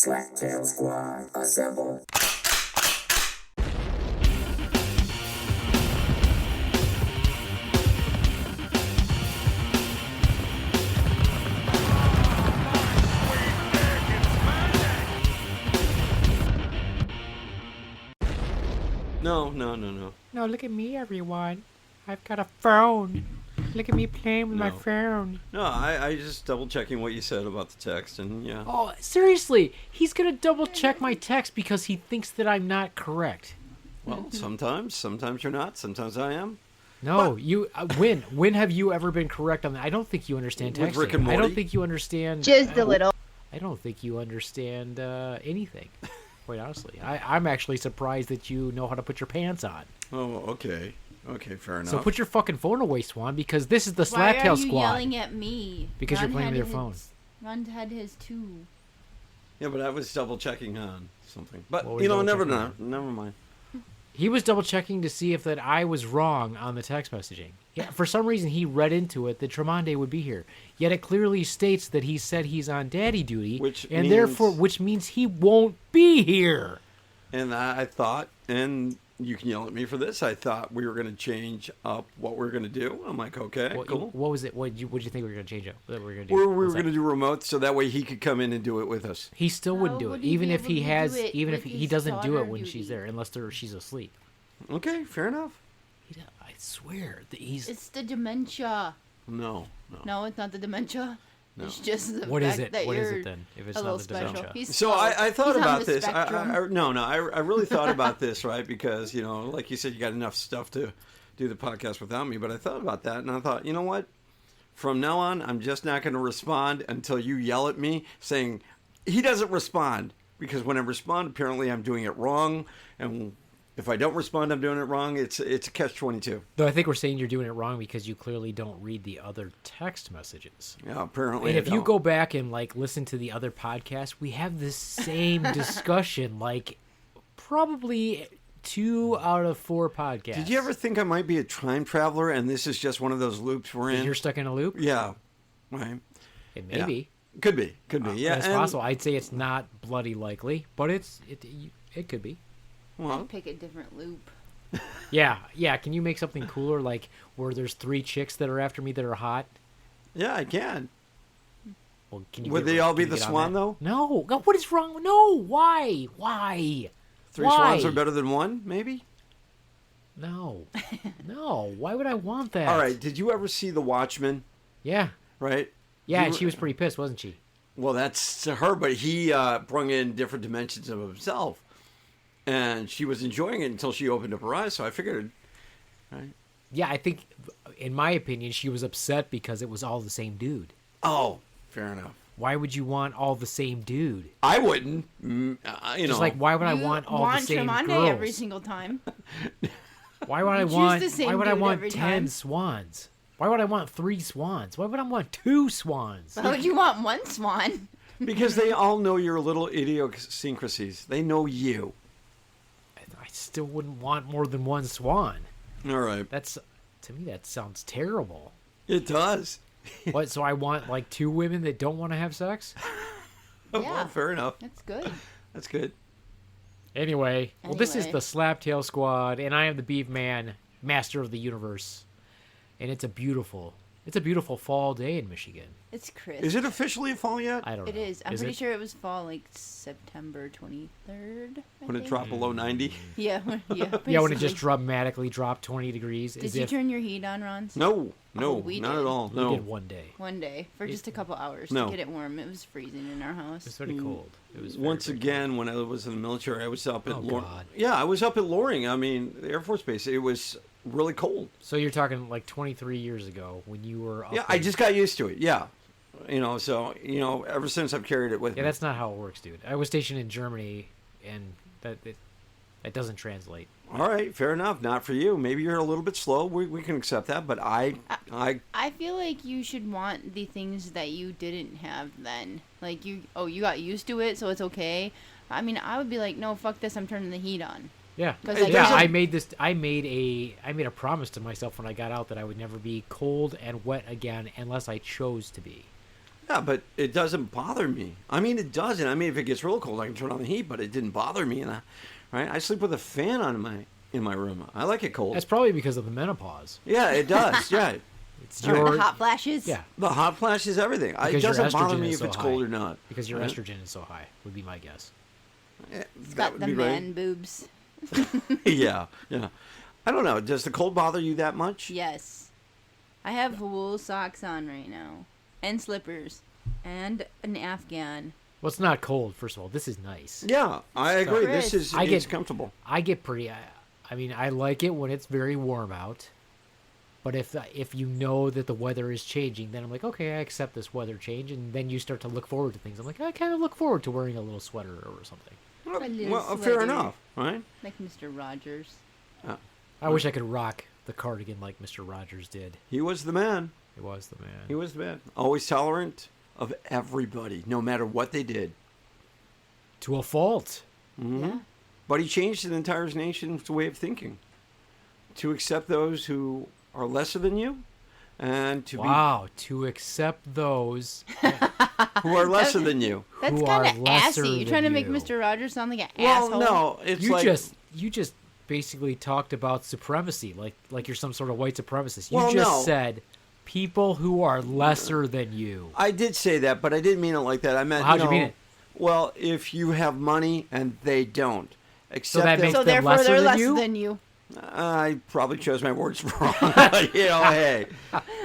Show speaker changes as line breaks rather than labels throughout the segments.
Slacktail Squad, assemble.
No.
No, look at me, everyone. I've got a phone. Look at me playing with my
No.
phone.
No, I just double checking what you said about the text, and yeah.
Oh, seriously. He's going to double check my text because he thinks that I'm not correct.
Well, sometimes you're not. Sometimes I am.
No,
But-
you. When have you ever been correct on that? I don't think you understand texting.
With Rick and
I
Morty?
don't think you understand.
Just a little.
I don't think you understand anything. Quite honestly, I'm actually surprised that you know how to put your pants on.
Oh, okay. Okay, fair enough.
So put your fucking phone away, Swan, because this is the
Why are
Slacktail
you
Squad.
yelling at me?
Because you're
Ron
playing with
had
your phone.
Ron had his too.
Yeah, but I was double checking on something. But
What were
you
you
know,
double
never
checking
never mind.
He was double checking to see if that I was wrong on the text messaging. Yeah, for some reason, he read into it that Tremonde would be here. Yet it clearly states that he said he's on daddy duty, which means he won't be here.
And I thought, and you can yell at me for this, I thought we were going to change up what we are going to do. I'm like, okay, cool.
What was it? What did you think we were going to change up? That we were going to
We
do?
were going to do remote so that way he could come in and do it with us.
He still wouldn't do
How
it,
would he
even
be
if
able
he
to do
has,
it
even if
with
he
his
doesn't do it
daughter
when
duty?
she's there, unless she's asleep.
Okay, fair enough.
I swear that he's.
It's the dementia.
No.
No, it's not the dementia.
No.
It's just the
What is
fact
it?
that
What is
you're
it then? If it's
a
not
little
the
special.
dementia.
He's
So I thought
he's on
about
the
this.
spectrum.
I really thought about this, right? Because, you know, like you said, you got enough stuff to do the podcast without me. But I thought about that, and I thought, you know what? From now on, I'm just not going to respond until you yell at me saying, he doesn't respond. Because when I respond, apparently I'm doing it wrong. And if I don't respond, I'm doing it wrong. It's a catch-22.
Though I think we're saying you're doing it wrong because you clearly don't read the other text messages.
Yeah, apparently
And
I
if you
don't.
go back and like listen to the other podcasts, we have this same discussion like probably 2 out of 4 podcasts.
Did you ever think I might be a time traveler and this is just one of those loops we're in?
You're stuck in a loop?
Yeah. Right.
It may be.
Could be. Yeah.
It's
and-
possible. I'd say it's not bloody likely, but it could be.
Well,
I'd pick a different loop.
Yeah. Can you make something cooler, like where there's 3 chicks that are after me that are hot?
yeah, I can.
Well, can you
Would
get-
they all
can
be
you
the
get on
Swan,
that?
though?
No. What is wrong? No. Why?
3
Why?
swans are better than 1, maybe?
No. No. Why would I want that?
All right. Did you ever see The Watchmen?
Yeah.
Right?
Yeah,
You
and
were-
she was pretty pissed, wasn't she?
Well, that's to her, but he brung in different dimensions of himself. And she was enjoying it until she opened up her eyes, so I figured, right?
Yeah, I think, in my opinion, she was upset because it was all the same dude.
Oh, fair enough.
Why would you want all the same dude?
I wouldn't. You
Just
know.
like, why would I
You
want all the same
Tremonde
girls?
every single time.
Why would I
choose
want?
the same
Why would I
dude
want
every
10
time.
swans? Why would I want 3 swans? Why would I want 2 swans?
Why would you want one swan?
Because they all know your little idiosyncrasies. They know you.
I still wouldn't want more than 1 swan.
All right.
To me, that sounds terrible.
It does.
What? So I want like 2 women that don't want to have sex?
Oh,
Yeah.
well, fair enough.
That's good.
That's good.
Anyway, well, this is
Anyway.
the Slaptail Squad, and I am the Beaveman, master of the universe. And it's a beautiful fall day in Michigan.
It's crisp.
Is it officially fall yet?
I don't know.
It is. I'm pretty
it?
sure it was fall, like September 23rd. I
When it
think.
dropped below 90?
Yeah. Yeah.
Yeah, when it
basically.
just dramatically dropped 20 degrees.
Did
as
you
if
turn your heat on, Ronz?
No,
we
not
did.
at all.
we
No.
did one day.
One day for just a couple hours
No.
to get it warm. It was freezing in our house.
It's very cold. It was very,
Once
very
again, when I was in the military, I was up at
Oh,
Loring.
God.
Yeah, I was up at Loring. I mean, the Air Force Base. It was really cold.
cold. So you're talking like 23 years ago when you were up
Yeah, I just got used to it. Yeah. So, ever since I've carried it with
Yeah,
me.
that's not how it works, dude. I was stationed in Germany, and that doesn't translate.
All right, fair enough. Not for you. Maybe you're a little bit slow. We can accept that. But I
I feel like you should want the things that you didn't have then. Like you got used to it, so it's okay. I mean, I would be like, no, fuck this. I'm turning the heat on.
Yeah,
'Cause, like,
yeah.
there's
I made a promise to myself when I got out that I would never be cold and wet again unless I chose to be.
Yeah, but it doesn't bother me. I mean, it doesn't. I mean, if it gets real cold, I can turn on the heat, but it didn't bother me. Right? I sleep with a fan on in my room. I like it cold.
That's probably because of the menopause.
Yeah, it does. Yeah.
It's
The hot flashes.
Yeah.
The hot flashes, everything. It
Because your
doesn't bother
estrogen
me
is
if
so
it's
high.
cold or not.
Because your
Right?
estrogen is so high, would be my guess.
Yeah,
It's
that
got
would
the
be right.
man boobs.
Yeah. I don't know. Does the cold bother you that much?
Yes. I have wool socks on right now. And slippers. And an Afghan.
Well, it's not cold, first of all. This is nice.
Yeah, I agree.
Chris.
This is
I
it's
get-
comfortable.
I get pretty... I mean, I like it when it's very warm out. But if you know that the weather is changing, then I'm like, okay, I accept this weather change. And then you start to look forward to things. I'm like, I kind of look forward to wearing a little sweater or something.
little
Well, fair
sweater.
enough, right?
Like Mr. Rogers.
I wish I could rock the cardigan like Mr. Rogers did.
He was the man.
He was the man.
He was the man. Always tolerant of everybody, no matter what they did.
To a fault.
Mm-hmm.
Yeah.
But he changed an entire nation's way of thinking. To accept those who are lesser than you, and to
Wow, to accept those
be who are lesser than you.
That's
who
kind
are
of
lesser
assy. You're
than
trying to make
you.
Mr. Rogers sound like an
Well,
asshole.
no, it's
you
like
just basically talked about supremacy, like you're some sort of white supremacist. You
Well,
just
no.
said people who are lesser than you.
I did say that, but I didn't mean it like that. I meant
Well, how'd you mean it?
Well, if you have money and they don't, accept
that
them.
makes
So
them
therefore,
lesser
they're
than
less
you?
than you.
I probably chose my words wrong. But, hey.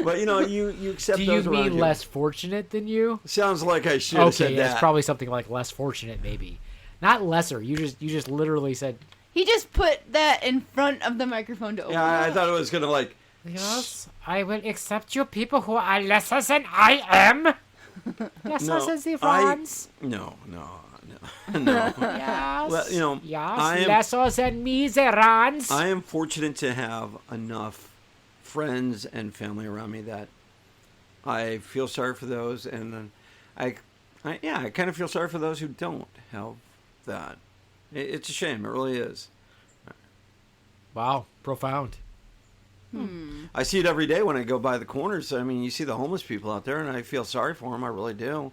But, you accept
Do
those
you
around
mean
you.
less fortunate than you?
Sounds like I should have
Okay,
said
yeah,
that.
it's probably something like less fortunate, maybe. Not lesser. You just literally said,
He just put that in front of the microphone to open
Yeah,
it.
I thought it was going to like...
yes, I will accept you people who are lesser than I am. Lesser
No,
than the
I-
Ronz.
No.
Yes.
Well,
yes,
I am-
lesser than me, the Ronz.
I am fortunate to have enough friends and family around me that I feel sorry for those, and I kind of feel sorry for those who don't have that. It's a shame. It really is.
Wow, profound.
I see it every day when I go by the corners. I mean, you see the homeless people out there, and I feel sorry for them. I really do.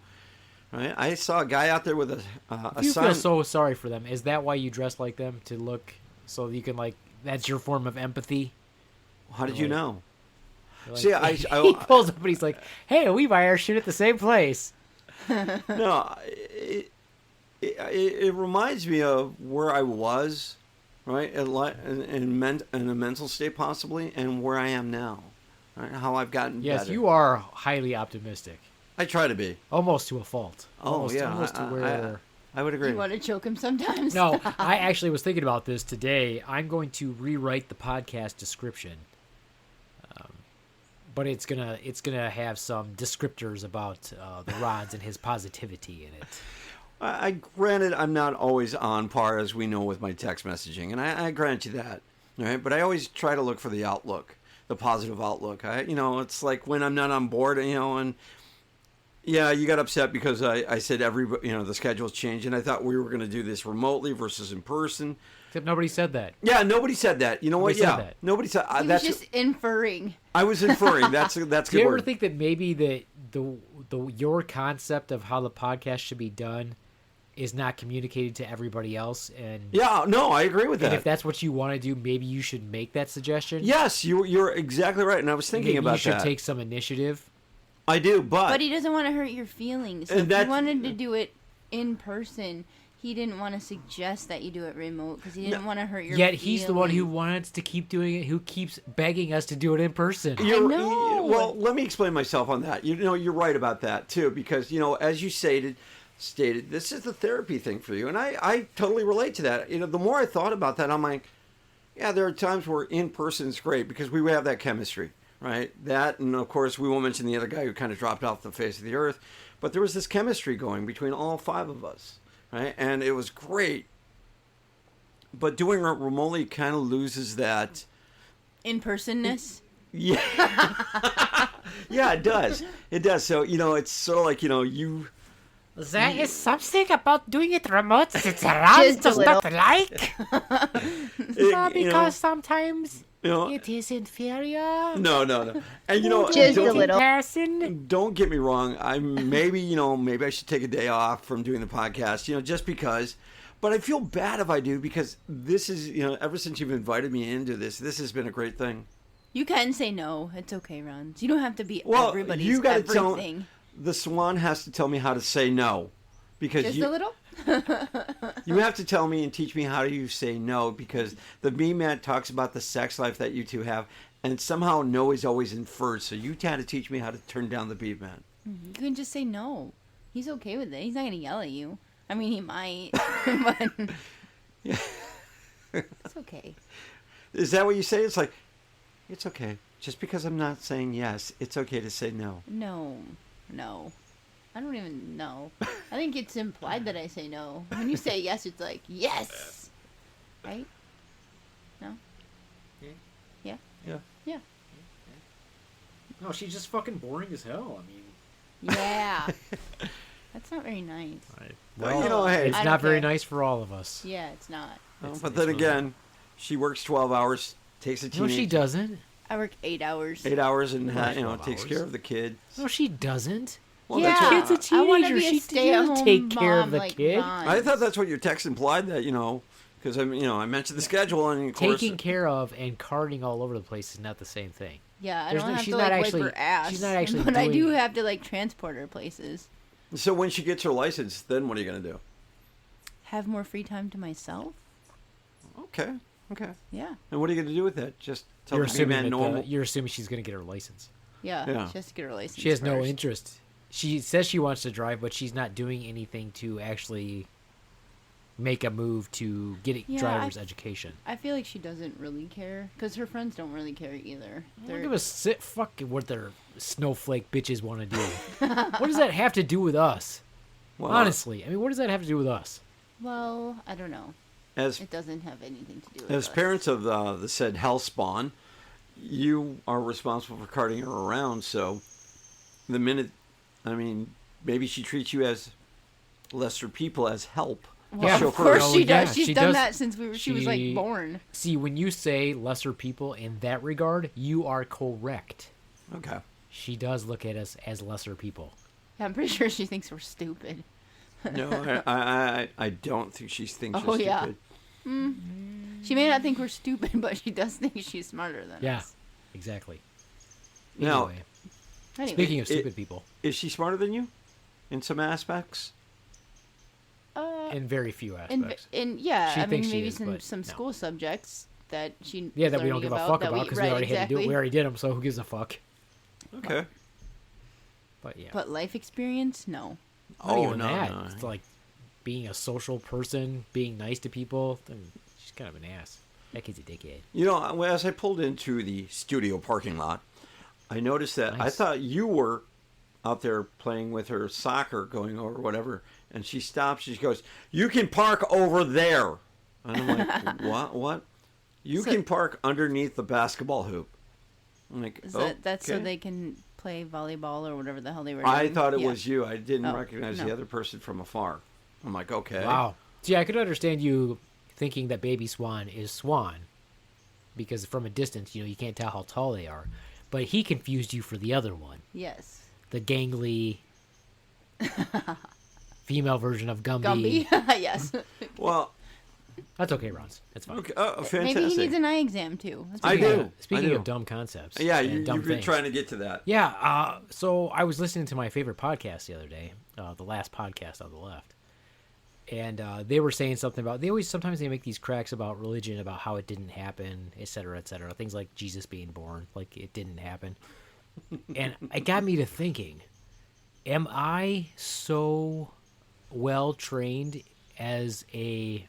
Right? I saw a guy out there with a
You
sign.
feel so sorry for them. Is that why you dress like them, to look so you can that's your form of empathy?
How did you know?
You're like-
See,
he pulls up and he's like, "Hey, we buy our shit at the same place."
No, it reminds me of where I was, right, in a mental state possibly, and where I am now, right? How I've gotten
Yes,
better.
you are highly optimistic,
I try to be.
almost to a fault.
Oh,
almost,
yeah,
almost to where.
I would agree.
You want to choke him sometimes?
No, I actually was thinking about this today. I'm going to rewrite the podcast description, but it's gonna have some descriptors about the Ronz and his positivity in it.
I granted I'm not always on par, as we know, with my text messaging, and I grant you that, right? But I always try to look for the outlook, the positive outlook. It's like when I'm not on board, and yeah, you got upset because I said the schedule's changed, and I thought we were going to do this remotely versus in person.
Except nobody said that.
Yeah, nobody said that. You know what?
Nobody said
Yeah,
that.
nobody said.
He was
That's
just inferring.
I was inferring. That's a
Do
good
you ever
word.
think that maybe the your concept of how the podcast should be done is not communicated to everybody else? And
Yeah, no, I agree with
and
that.
if that's what you want to do, maybe you should make that suggestion.
Yes, you're exactly right, and I was thinking
Maybe
about
you should
that.
take some initiative.
I do,
But he doesn't want to hurt your feelings. So
And
if you
that's-
wanted to do it in person, he didn't want to suggest that you do it remote because he didn't want to hurt your
Yet he's the one who
feelings.
wants to keep doing it, who keeps begging us to do it in person.
know.
Well, let me explain myself on that. You're right about that too, because as you stated, this is the therapy thing for you, and I totally relate to that. The more I thought about that, I'm like, yeah, there are times where in person is great because we have that chemistry, right? That, and of course, we won't mention the other guy who kind of dropped off the face of the earth, but there was this chemistry going between all five of us, right? And it was great. But doing it remotely kind of loses that.
In-personness.
Yeah. Yeah, it does. It does. So, it's sort of like, you.
There is something about doing it remote that
Just a
does
little.
not like.
you know,
Sometimes
You know,
It is inferior.
no. And you know,
Just a
don't,
little.
don't get me wrong. Maybe I should take a day off from doing the podcast, just because. But I feel bad if I do, because this is, ever since you've invited me into this has been a great thing.
You can say no. It's okay, Ronz. You don't have to be
Well,
everybody's
you got to
everything.
the Swan has to tell me how to say no, because
Just a little?
you have to tell me and teach me how you say no, because the Beaveman talks about the sex life that you two have, and somehow no is always inferred. So you had to teach me how to turn down the Beaveman.
You can just say no. He's okay with it. He's not going to yell at you. I mean, he might, but
Yeah.
it's okay.
Is that what you say? It's like, it's okay. Just because I'm not saying yes, it's okay to say no.
No. I don't even know. I think it's implied that I say no. When you say yes, it's like, yes! Right? No? Yeah?
Yeah.
No, she's just fucking boring as hell. I mean,
Yeah. That's not very nice.
Well, hey.
it's
I
not
don't
very
care.
nice for all of us.
Yeah, it's not.
But then again, she works 12 hours, takes a
No,
teenage
she doesn't.
I work 8 hours.
8 hours, and
Not 12
takes
hours.
care of the kid.
No, she doesn't.
Well,
yeah,
that's what,
Kid's a
I want to
teenager.
be a
She
stay-at-home
doesn't take care of
mom
the
like
kid.
Ron.
I thought that's what your text implied, that because I mentioned the schedule, and of course,
Taking care of and carting all over the place is not the same thing.
Yeah, I
There's
don't
no-
have
she's
to
not
like
actually-
wipe her ass.
she's not actually
but I do
doing-
have to like transport her places.
So when she gets her license, then what are you gonna do?
Have more free time to myself.
Okay.
Yeah.
And what are you gonna do with that? Just tell
You're
the
assuming,
man
that
normal.
you're assuming she's going to get her license.
Yeah.
Yeah.
She has to get her license.
She has no
first.
interest. She says she wants to drive, but she's not doing anything to actually make a move to get a
Yeah,
driver's education.
I feel like she doesn't really care because her friends don't really care either.
Don't
They're-
give a fuck what their snowflake bitches want to do. What does that have to do with us?
Well,
Honestly, I mean, what does that have to do with us?
Well, I don't know.
as
It doesn't have anything to do with
as
us.
parents of the said hellspawn, you are responsible for carting her around. So the minute, maybe she treats you as lesser people as help.
Well,
Yeah,
she'll
of course
Oh,
she
yeah,
does. She's
she
done
does.
that since she was like
She-
born.
See, when you say lesser people in that regard, you are correct.
Okay.
She does look at us as lesser people.
I'm pretty sure she thinks we're stupid.
No, I don't think she thinks
Oh,
you're
yeah.
stupid.
She may not think we're stupid, but she does think she's smarter than
Yeah,
us.
exactly.
Now,
Anyway,
Anyway,
speaking of
it-
stupid people,
is she smarter than you in some aspects?
in very few
in,
aspects.
yeah,
She
I mean
thinks she
maybe
is,
some
but
some
no.
school subjects that she
Yeah,
is
that we don't
learning
give a fuck
that
about because we
right,
already had to do
exactly.
it. We already did them, so who gives a fuck?
Okay.
But yeah,
But life experience, no.
not even
no,
that.
no.
It's like being a social person, being nice to people. Then she's kind of an ass. That kid's a dickhead.
As I pulled into the studio parking lot, I noticed that I
Nice.
thought you were out there playing with her soccer, going over whatever, and she stops. She goes, "You can park over there." And I'm like, "What? You
So-
can park underneath the basketball hoop." I'm like,
Is
"Oh,
that's so
okay."
they can play volleyball or whatever the hell they were
I
doing?
thought it
Yeah.
was you. I didn't
Oh,
recognize the
no.
other person from afar. I'm like, okay.
Wow. See, I could understand you thinking that Baby Swan is Swan, because from a distance, you can't tell how tall they are. But he confused you for the other one,
Yes.
the gangly female version of Gumby.
Gumby. Yes.
Well,
That's okay, Ronz. That's fine.
okay. Oh, fantastic.
Maybe he needs an eye exam too. That's
I
okay.
do.
Speaking
I do.
of dumb concepts,
Yeah,
and
you've
dumb
been
things.
trying to get to that.
Yeah, so I was listening to my favorite podcast the other day, the last podcast on the left, and they were saying something about sometimes they make these cracks about religion, about how it didn't happen, et cetera, things like Jesus being born, like it didn't happen, and it got me to thinking: am I so well trained as a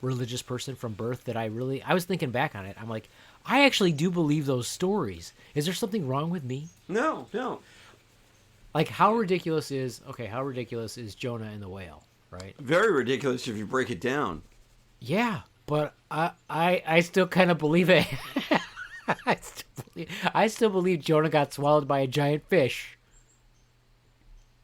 religious person from birth that I was thinking back on it, I'm like, I actually do believe those stories. Is there something wrong with me?
No.
Like, how ridiculous is Jonah and the whale, right?
Very ridiculous if you break it down.
Yeah, but I still kind of believe it. I still believe Jonah got swallowed by a giant fish.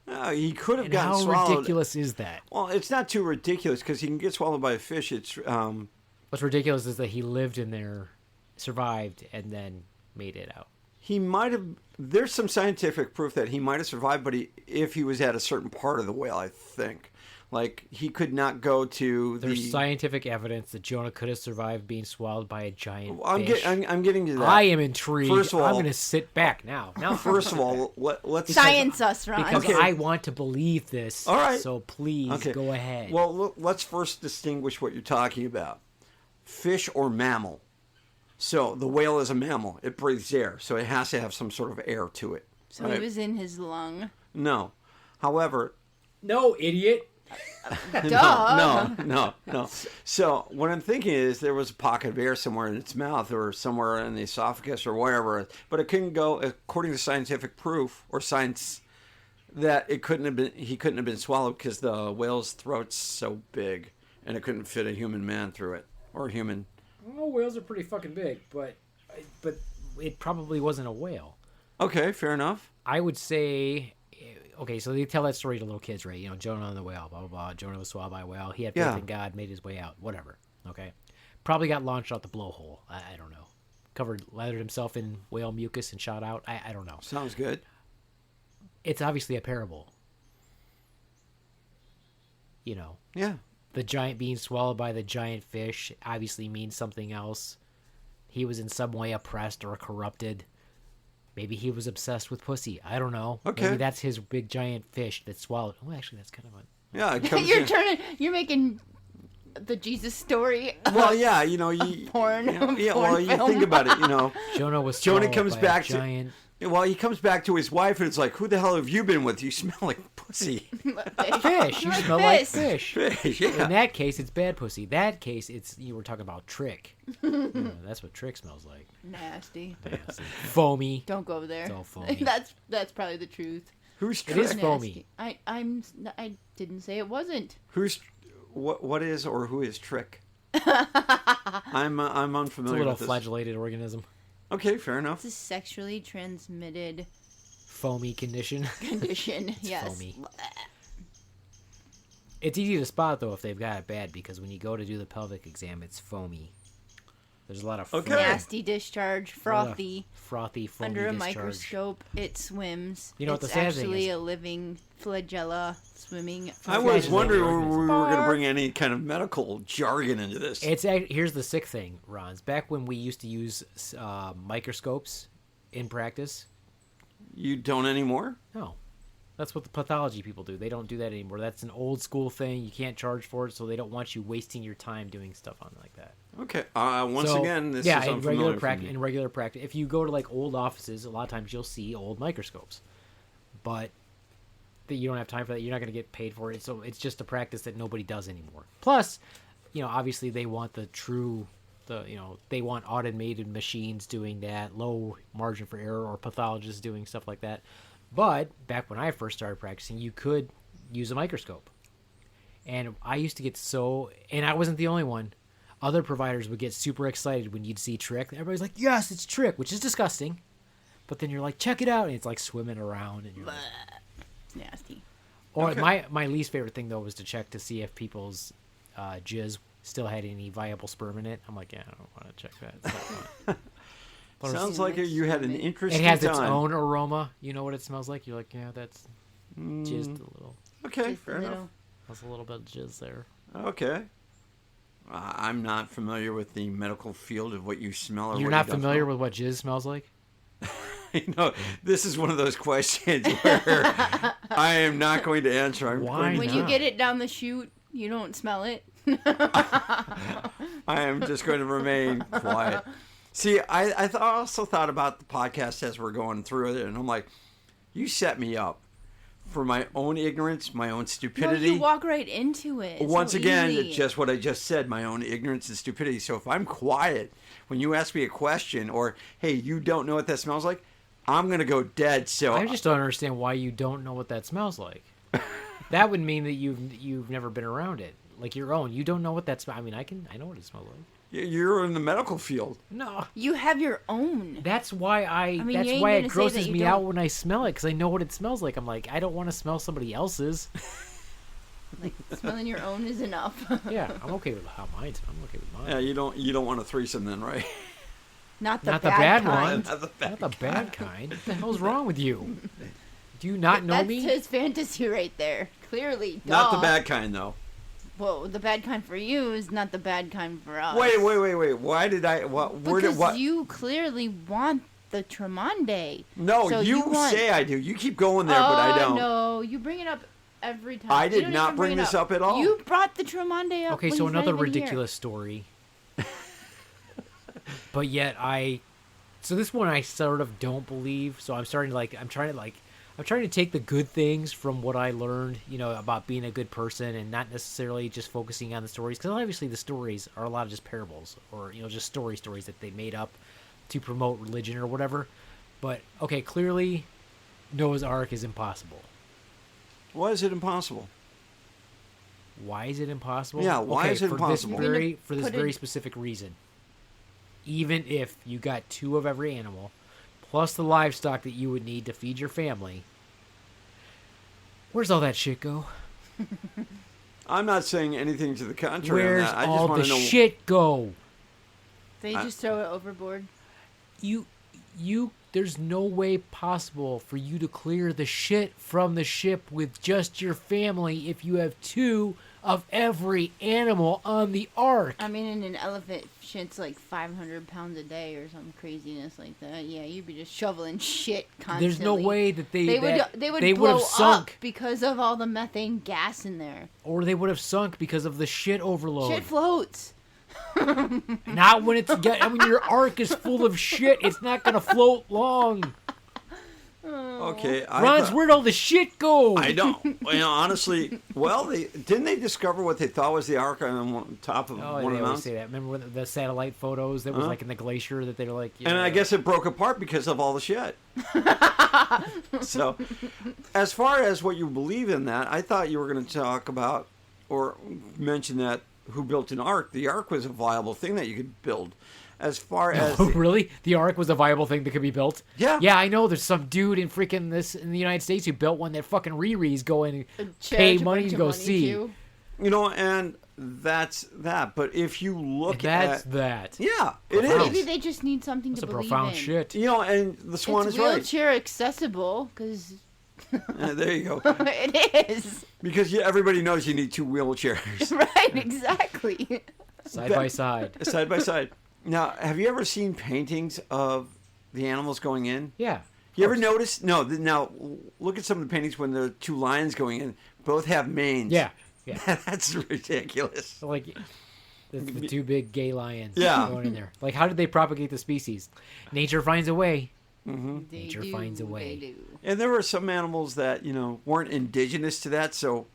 No, he could have
And
gotten
how
swallowed.
ridiculous is that?
Well, it's not too ridiculous because he can get swallowed by a fish. It's
What's ridiculous is that he lived in there survived and then made it out.
He might have. There's some scientific proof that he might have survived, but if he was at a certain part of the whale, I think, like he could not go to the.
There's scientific evidence that Jonah could have survived being swallowed by a giant fish.
I'm getting to that.
I am intrigued.
First of all,
I'm going to sit back now.
First of all, let's
Science us, Ron.
because
Okay.
I want to believe this.
All right.
So please go ahead.
Well, let's first distinguish what you're talking about: fish or mammal. So the whale is a mammal. It breathes air, so it has to have some sort of air to it.
So it was in his lung.
No. However,
no, idiot.
Duh.
No. So what I'm thinking is there was a pocket of air somewhere in its mouth or somewhere in the esophagus or wherever, but it couldn't go, according to scientific proof or science, that he couldn't have been swallowed because the whale's throat's so big and it couldn't fit a human man through it or a human.
Well, whales are pretty fucking big, but it probably wasn't a whale.
Okay, fair enough.
I would say, okay, so they tell that story to little kids, right? You know, Jonah and the whale, blah, blah, blah. Jonah was swallowed by a whale. He had faith in God, made his way out, whatever. Okay. Probably got launched out the blowhole. I don't know. Lathered himself in whale mucus and shot out. I don't know.
Sounds good.
It's obviously a parable. You know.
Yeah.
The giant being swallowed by the giant fish obviously means something else. He was in some way oppressed or corrupted. Maybe he was obsessed with pussy. I don't know.
Okay.
Maybe that's his big giant fish that swallowed. Oh, actually, that's kind of a...
Yeah, it comes
You're making the Jesus story.
Well, yeah, you know, you
Porn.
yeah,
Porn
well, you
film.
think about it, you know.
Jonah
comes
by
back
a
to
giant...
Well, he comes back to his wife and it's like, "Who the hell have you been with? You smell like pussy."
Fish. You smell like fish.
Fish, yeah.
In that case, it's bad pussy. That case, you were talking about trick. That's what trick smells like.
Nasty.
Foamy.
Don't go there.
It's all foamy.
That's probably the truth.
Who's
It is
Trick?
foamy.
I didn't say it wasn't.
Who's what is or who is Trick? I'm
It's a
unfamiliar
little
with this.
flagellated organism.
Okay, fair enough.
It's a sexually transmitted
Foamy condition.
condition. Yes.
Foamy. It's easy to spot, though, if they've got it bad, because when you go to do the pelvic exam, it's foamy. There's a lot of
Okay.
Nasty discharge, frothy.
Frothy, foamy
Under a
discharge.
microscope, it swims.
You know what the
it's
sad thing
actually
is?
a living flagella swimming.
I was
Flagellate
wondering when
organism.
we were going to bring any kind of medical jargon into this.
Here's the sick thing, Ronz. Back when we used to use microscopes in practice,
You don't anymore?
no. That's what the pathology people do. They don't do that anymore. That's an old school thing. You can't charge for it, so they don't want you wasting your time doing stuff on like that.
Okay. Once
So,
again, this
yeah,
is
in
unfamiliar
regular
for
practice.
me.
In regular practice, if you go to like old offices, a lot of times you'll see old microscopes, but you don't have time for that. You're not going to get paid for it, so it's just a practice that nobody does anymore. Plus, obviously they want they want automated machines doing that, low margin for error, or pathologists doing stuff like that. But back when I first started practicing, you could use a microscope, and I used to get and I wasn't the only one. Other providers would get super excited when you'd see Trick. Everybody's like, "Yes, it's Trick," which is disgusting. But then you're like, "Check it out," and it's like swimming around, and you're like,
It's nasty.
Or
Okay.
my least favorite thing though was to check to see if people's jizz still had any viable sperm in it. I'm like, yeah, I don't want to check that. It's not fun.
Sounds like you had an
It
interesting
has
time.
its own aroma. You know what it smells like? You're like, yeah, that's jizzed a little.
Okay,
Just
fair
a
enough.
little.
There's a little bit of jizz there.
Okay. I'm not familiar with the medical field of what you smell. Or
You're
what
not
you don't
familiar
smell.
with what jizz smells like?
This is one of those questions where I am not going to answer. I'm
Why
going to-
When
not?
you get it down the chute, you don't smell it.
I am just going to remain quiet. See, I also thought about the podcast as we're going through it, and I'm like, you set me up for my own ignorance, my own
No,
stupidity.
you walk right into it. It's
Once
so
again,
easy.
it's just what I just said, my own ignorance and stupidity. So if I'm quiet when you ask me a question, or, hey, you don't know what that smells like, I'm going to go dead. So
I just don't understand why you don't know what that smells like. That would mean that you've never been around it, like your own. You don't know what that smells. I mean, I know what it smells like.
you're in the medical field.
No,
You have your own.
that's why
mean, you
that's
ain't
why
gonna
it
say
grosses
that you
me
don't.
out when I smell it, because I know what it smells like. I'm like, I don't want to smell somebody else's.
Like smelling your own is enough.
Yeah, I'm okay with how mine smells. I'm okay with mine.
Yeah, you don't want a threesome then, right?
Not the
Not the
bad
bad one.
kind.
Not the
Not the bad kind. What the hell's wrong with you? Do you not know
That's
me?
his fantasy right there. Clearly,
Not the
duh.
bad kind, though.
Well, the bad kind for you is not the bad kind for us.
Wait. Why did I? Where did
Because
what?
you clearly want the Tremande.
No,
So
you
want-
say I do. You keep going there, but I don't.
No, you bring it up every time.
I
You
did
don't
not
even
bring this up at all.
You brought the Tremande up.
Okay,
when
so
he's not
another
even here.
ridiculous story. But yet so this one I sort of don't believe. So I'm trying to take the good things from what I learned, about being a good person and not necessarily just focusing on the stories. Because obviously the stories are a lot of just parables or, just stories that they made up to promote religion or whatever. But, okay, clearly Noah's Ark is impossible.
Why is it impossible?
Why is it impossible?
Yeah, why is it impossible?
For this very specific reason. Even if you got 2 of every animal, plus the livestock that you would need to feed your family, where's all that shit go?
I'm not saying anything to the contrary on
Where's
that. I just
all
want
the
to know.
shit go?
They just throw it overboard.
There's no way possible for you to clear the shit from the ship with just your family if you have 2 of every animal on the ark.
I mean, and an elephant shits like 500 pounds a day or some craziness like that. Yeah, you'd be just shoveling shit constantly.
There's no way that they
would
would
blow
have sunk,
up because of all the methane gas in there.
or they would have sunk because of the shit overload.
Shit floats.
Not when when your ark is full of shit. It's not gonna float long.
Okay,
Ronz, where'd all the shit go?
I don't. Honestly, well, didn't they discover what they thought was the ark on top of
Oh,
one
they
of the
always
mountains?
say that. Remember when the satellite photos that was like in the glacier that they were like.
And I guess it broke apart because of all the shit. So, as far as what you believe in that, I thought you were going to talk about or mention that who built an ark. The ark was a viable thing that you could build. As far as
Oh, really? The ark was a viable thing that could be built?
Yeah.
Yeah, I know. There's some dude in in the United States who built one that fucking Riri's going to pay
Charge a
money
bunch
to
of
go
money
see.
to.
and that's that. But if you look
That's
at
that.
yeah, it
Profound.
Maybe
is.
they just need something
That's
to
a
believe
profound
in.
shit.
And the Swan
It's
is right.
wheelchair accessible because
There you go.
it is.
Because everybody knows you need 2 wheelchairs
Right, exactly.
Side by side.
side by side. Now, have you ever seen paintings of the animals going in?
Yeah.
You ever notice? No. Now, look at some of the paintings when there are 2 lions going in. Both have manes.
Yeah. Yeah.
That's ridiculous.
So, like, the 2 big gay lions
Yeah.
going in there. Like, how did they propagate the species? Nature finds a way.
They
Nature
do,
finds a way.
They do.
And there were some animals that, weren't indigenous to that. So,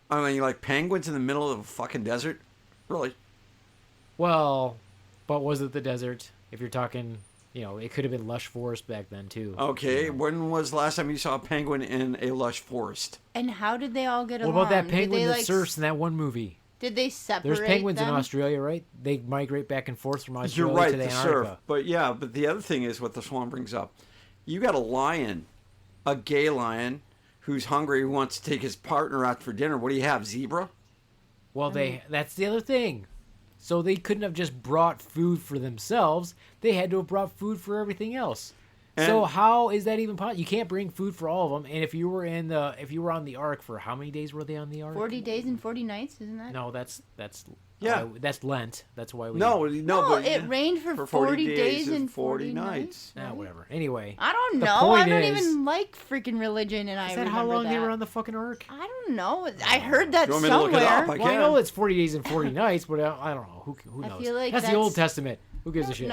I mean, like penguins in the middle of a fucking desert? Really?
Well, but was it the desert? If you're talking, it could have been lush forest back then, too.
Okay. When was the last time you saw a penguin in a lush forest?
And how did they all get
What
along?
about that
Did
penguin
they,
that
like,
surfs in that one movie?
Did they separate
There's penguins
them?
in Australia, right? They migrate back and forth from Australia
You're right,
to
the
Antarctica.
surf. But the other thing is what the Swan brings up. You got a lion, a gay lion, who's hungry, who wants to take his partner out for dinner. What do you have, zebra?
Well, that's the other thing. So they couldn't have just brought food for themselves. They had to have brought food for everything else. So
And-
how is that even possible? You can't bring food for all of them. And if you were on the ark for how many days were they on the ark?
40 days and 40 nights, isn't that?
No, that's
Yeah.
that's Lent. That's why we
No,
but
but
it rained for 40 days and 40 nights.
Nah, whatever. Anyway,
I don't
The
know.
point
I don't
is-
even like freaking religion, and I
is that
remember
how long
that.
they were on the fucking ark?
I don't know. I heard that
You want me to look it up?
somewhere.
I
Well, I
can.
know it's 40 days and 40 nights, but I don't know. Who
I
knows?
feel like
that's the
that's-
Old Testament. Who gives a shit?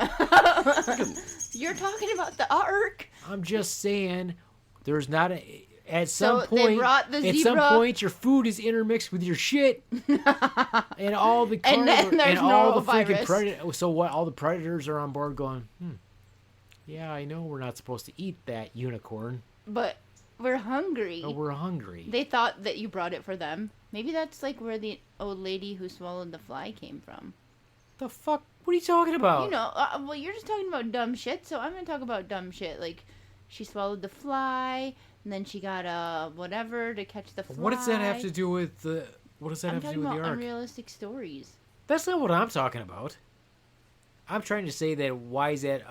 You're talking about the ark.
I'm just saying, there's not a. At
So
some
they
point,
brought the
at some
zebra-
point, your food is intermixed with your shit, and all the
And then
carnivore-
there's
all the freaking
norovirus.
predators. So what? All the predators are on board, going, yeah, I know we're not supposed to eat that unicorn,
But we're hungry.
but we're hungry.
They thought that you brought it for them. Maybe that's like where the old lady who swallowed the fly came from.
The fuck? What are you talking about?
You know, well, you're just talking about dumb shit, so I'm gonna talk about dumb shit. Like, she swallowed the fly, and then she got whatever to catch the fly.
What does that have to do with the? What does that
I'm
have to
talking
do with
about
the ark?
unrealistic stories.
That's not what I'm talking about. I'm trying to say that why is that?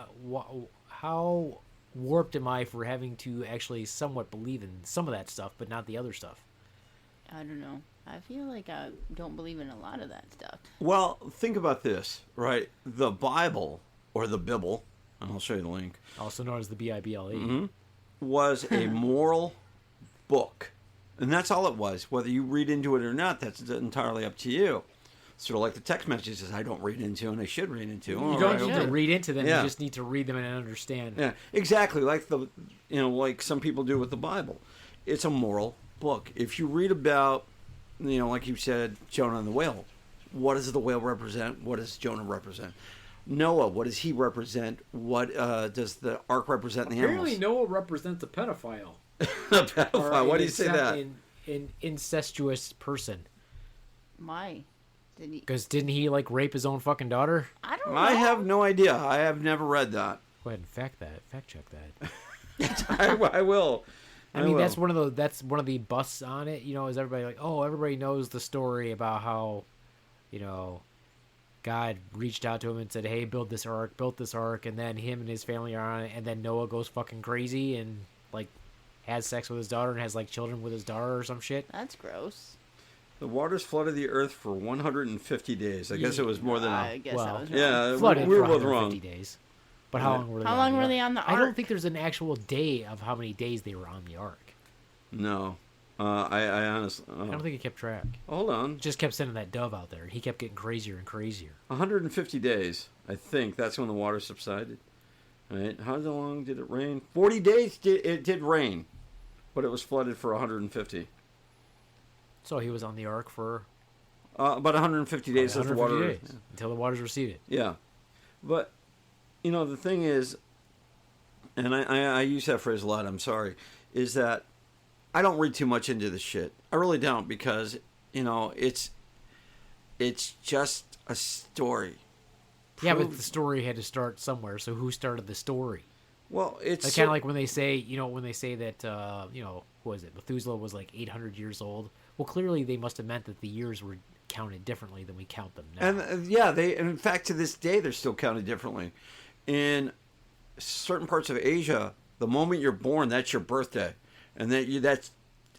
How warped am I for having to actually somewhat believe in some of that stuff, but not the other stuff?
I don't know. I feel like I don't believe in a lot of that stuff.
Well, think about this, right? The Bible, or the Bible, and I'll show you the link,
Also known as the Bible.
was a moral book. And that's all it was. Whether you read into it or not, that's entirely up to you. Sort of like the text messages I don't read into and I should read into.
You don't need to read into them.
Yeah.
You just need to read them and understand.
Yeah, exactly. Like like some people do with the Bible. It's a moral book. If you read about, like you said, Jonah and the whale, what does the whale represent? What does Jonah represent? Noah, what does he represent? What does the ark represent? The
Apparently,
animals.
Noah represents a pedophile.
A pedophile. Why do you say that?
An incestuous person.
Why? Did he?
Because didn't he rape his own fucking daughter?
I don't know.
I have no idea. I have never read that.
Go ahead and fact check that.
I will.
I mean, that's one of the busts on it. Is everybody everybody knows the story about how, God reached out to him and said, "Hey, built this ark," and then him and his family are on it, and then Noah goes fucking crazy and has sex with his daughter and has children with his daughter or some shit.
That's gross.
The waters flooded the earth for 150 days. I guess it was more than
I guess I was wrong.
yeah.
Flooded
We were
for
both
150
wrong.
days. But how long were they?
How long were they on the
I don't
ark?
think there's an actual day of how many days they were on the ark.
No, I honestly.
I don't think he kept track.
Hold on.
Just kept sending that dove out there, and he kept getting crazier and crazier.
150 days. I think that's when the water subsided. Right? How long did it rain? 40 days. It did rain, but it was flooded for 150.
So he was on the ark for
About 150 days as the
150
water.
days, until the waters receded.
Yeah, but the thing is, and I use that phrase a lot. I'm sorry, is that I don't read too much into this shit. I really don't, because it's just a story.
Yeah, but the story had to start somewhere. So who started the story?
Well, it's
kind of like when they say, that, what was it? Methuselah was 800 years old. Well, clearly they must have meant that the years were counted differently than we count them now.
And and in fact, to this day, they're still counted differently. In certain parts of Asia, the moment you're born, that's your birthday, and that's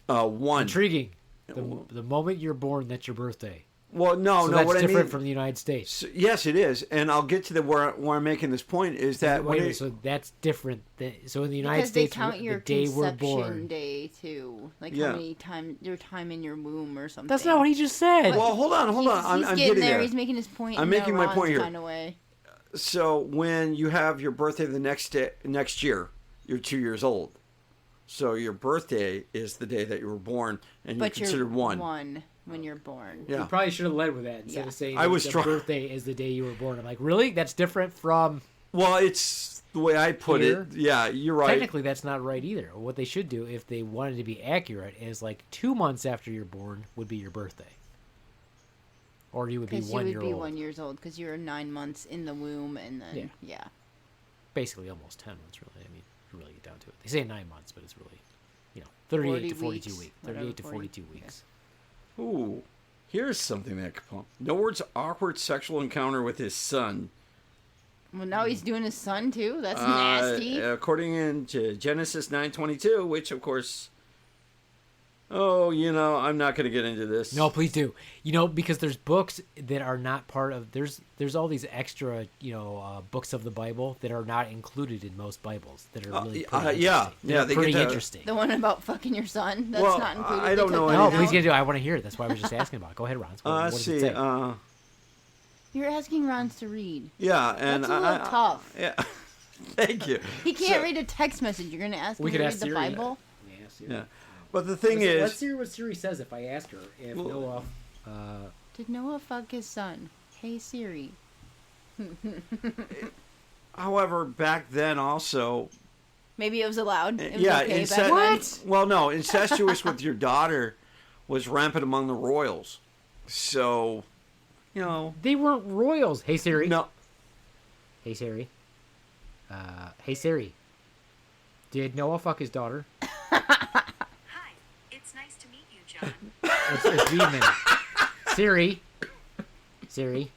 one.
Intriguing. The moment you're born, that's your birthday.
Well, no,
So
no.
that's
What I
different
mean,
from the United States.
so, yes, it is, and I'll get to where I'm making this point is that
Wait a minute, so that's different. So in the United
Because they
States,
count your
the day we're
conception
born.
day too,
Yeah.
how many your time in your womb or something.
That's not what he just said.
Well, hold on.
He's
I'm
getting
getting
there.
there.
He's making his point.
I'm
in
making my
Ronz
point here.
Kind of way.
So when you have your birthday the next year, you're 2 years old. So your birthday is the day that you were born, and
But
you're considered one.
one when you're born.
Yeah.
You probably should have led with that instead
Yeah.
of saying
I was
the
trying-
birthday is the day you were born. I'm like, really? That's different from...
Well, it's the way I put
Here?
it. Yeah, you're right.
Technically, that's not right either. What they should do, if they wanted to be accurate, is 2 months after you're born would be your birthday. Or you would be
Because
1
you
year
would be
old.
1 year old because you're 9 months in the womb and then yeah.
Basically, almost 10 months, really. I mean, if you really get down to it. They say 9 months, but it's really, 38
40
to 42
weeks,
weeks.
whatever,
38 to
40,
42 weeks.
Ooh, here's something that could pump. Noah's awkward sexual encounter with his son.
Well, now he's doing his son too. That's nasty.
According to Genesis 9:22, which of course, I'm not going to get into this.
No, please do. Because there's books that are not part of... There's all these extra, books of the Bible that are not included in most Bibles that are really pretty
yeah,
interesting.
yeah,
They're
they
pretty
get that.
interesting.
The one about fucking your son. That's
Well,
not included.
I don't
They
know
took
any-
that
No,
anything.
please
out.
get to it. I want to hear it. That's why I was just asking about it. Go ahead, Ron. What
Let's
does
see.
it say?
You're asking Ronz to read.
Yeah, and
That's a little tough.
Yeah, thank you.
He can't read a text message. You're gonna ask him
We
to
could
read
ask
the
Siri.
Bible.
Yeah, but the thing is,
Let's hear what Siri says if I ask her. If
Well-
Noah...
Did Noah fuck his son? Hey Siri.
however, back then also,
Maybe it was allowed. It was
yeah,
okay back then.
Well, no, incestuous with your daughter was rampant among the royals. So,
They weren't royals. Hey, Siri.
no.
Hey, Siri. Hey, Siri. Did Noah fuck his daughter?
Hi, it's nice to meet you, John.
It's Beaveman. Siri. Siri.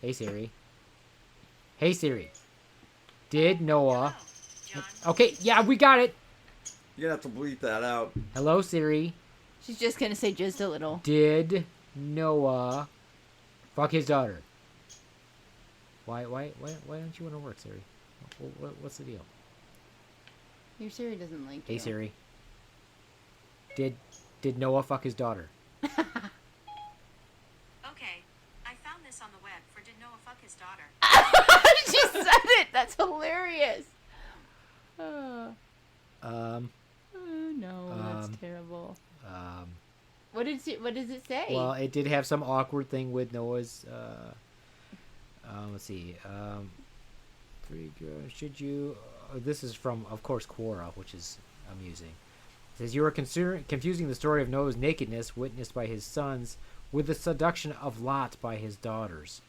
Hey, Siri. Hey Siri. Did Noah...
John.
Okay, yeah, we got it.
You're going to have to bleep that out.
Hello Siri.
She's just gonna say just a little.
Did Noah fuck his daughter? Why don't you want to work, Siri? What's the deal?
Your Siri doesn't like
Hey
you.
Siri. Did Noah fuck his daughter?
Okay. I found this on the web for Did Noah fuck his daughter?
She said it. That's hilarious. Oh no, that's terrible. What does it say?
Well, it did have some awkward thing with Noah's. Let's see. Should you? This is from, of course, Quora, which is amusing. It says you are confusing the story of Noah's nakedness, witnessed by his sons, with the seduction of Lot by his daughters.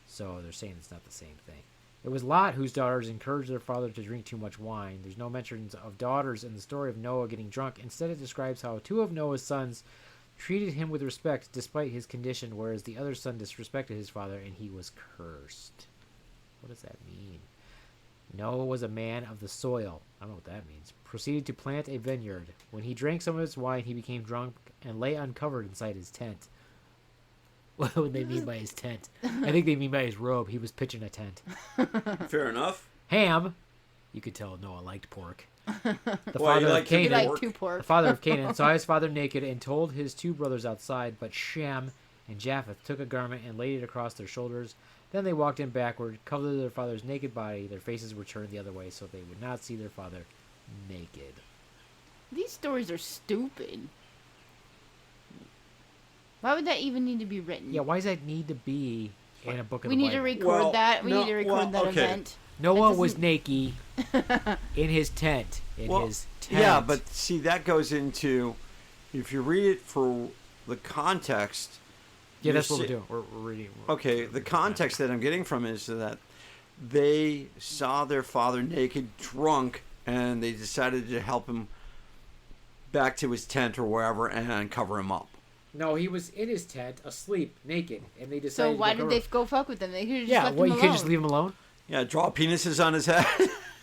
So they're saying it's not the same thing. It was Lot whose daughters encouraged their father to drink too much wine. There's no mentions of daughters in the story of Noah getting drunk. Instead, it describes how two of Noah's sons treated him with respect despite his condition, whereas the other son disrespected his father and he was cursed. What does that mean? Noah was a man of the soil. I don't know what that means. Proceeded to plant a vineyard. When he drank some of its wine, he became drunk and lay uncovered inside his tent. What would they mean by his tent? I think they mean by his robe. He was pitching a tent.
Fair enough.
Ham. You could tell Noah liked pork. The
Well,
father of
liked to
you
Canaan.
like two
The
pork.
father of Canaan saw his father naked and told his two brothers outside, but Shem and Japheth took a garment and laid it across their shoulders. Then they walked in backward, covered their father's naked body. Their faces were turned the other way so they would not see their father naked.
These stories are stupid. Why would that even need to be written?
Yeah, why does that need to be in a book of
we
the
need
Bible?
to record
Well,
that. We
no,
need to record
well,
that
okay.
event.
Noah
That
was
doesn't-
naked in his tent. His tent.
Yeah, but see, that goes into, if you read it for the context.
Yeah, that's what
you
we're
see-
doing. We're reading.
Okay, the context that I'm getting from is that they saw their father naked, drunk, and they decided to help him back to his tent or wherever and cover him up.
No, he was in his tent, asleep, naked, and they
So
decided.
why
to
did they go fuck with them? They could have just
Yeah,
left
well,
him
you
alone.
could just leave him alone.
Yeah, draw penises on his head.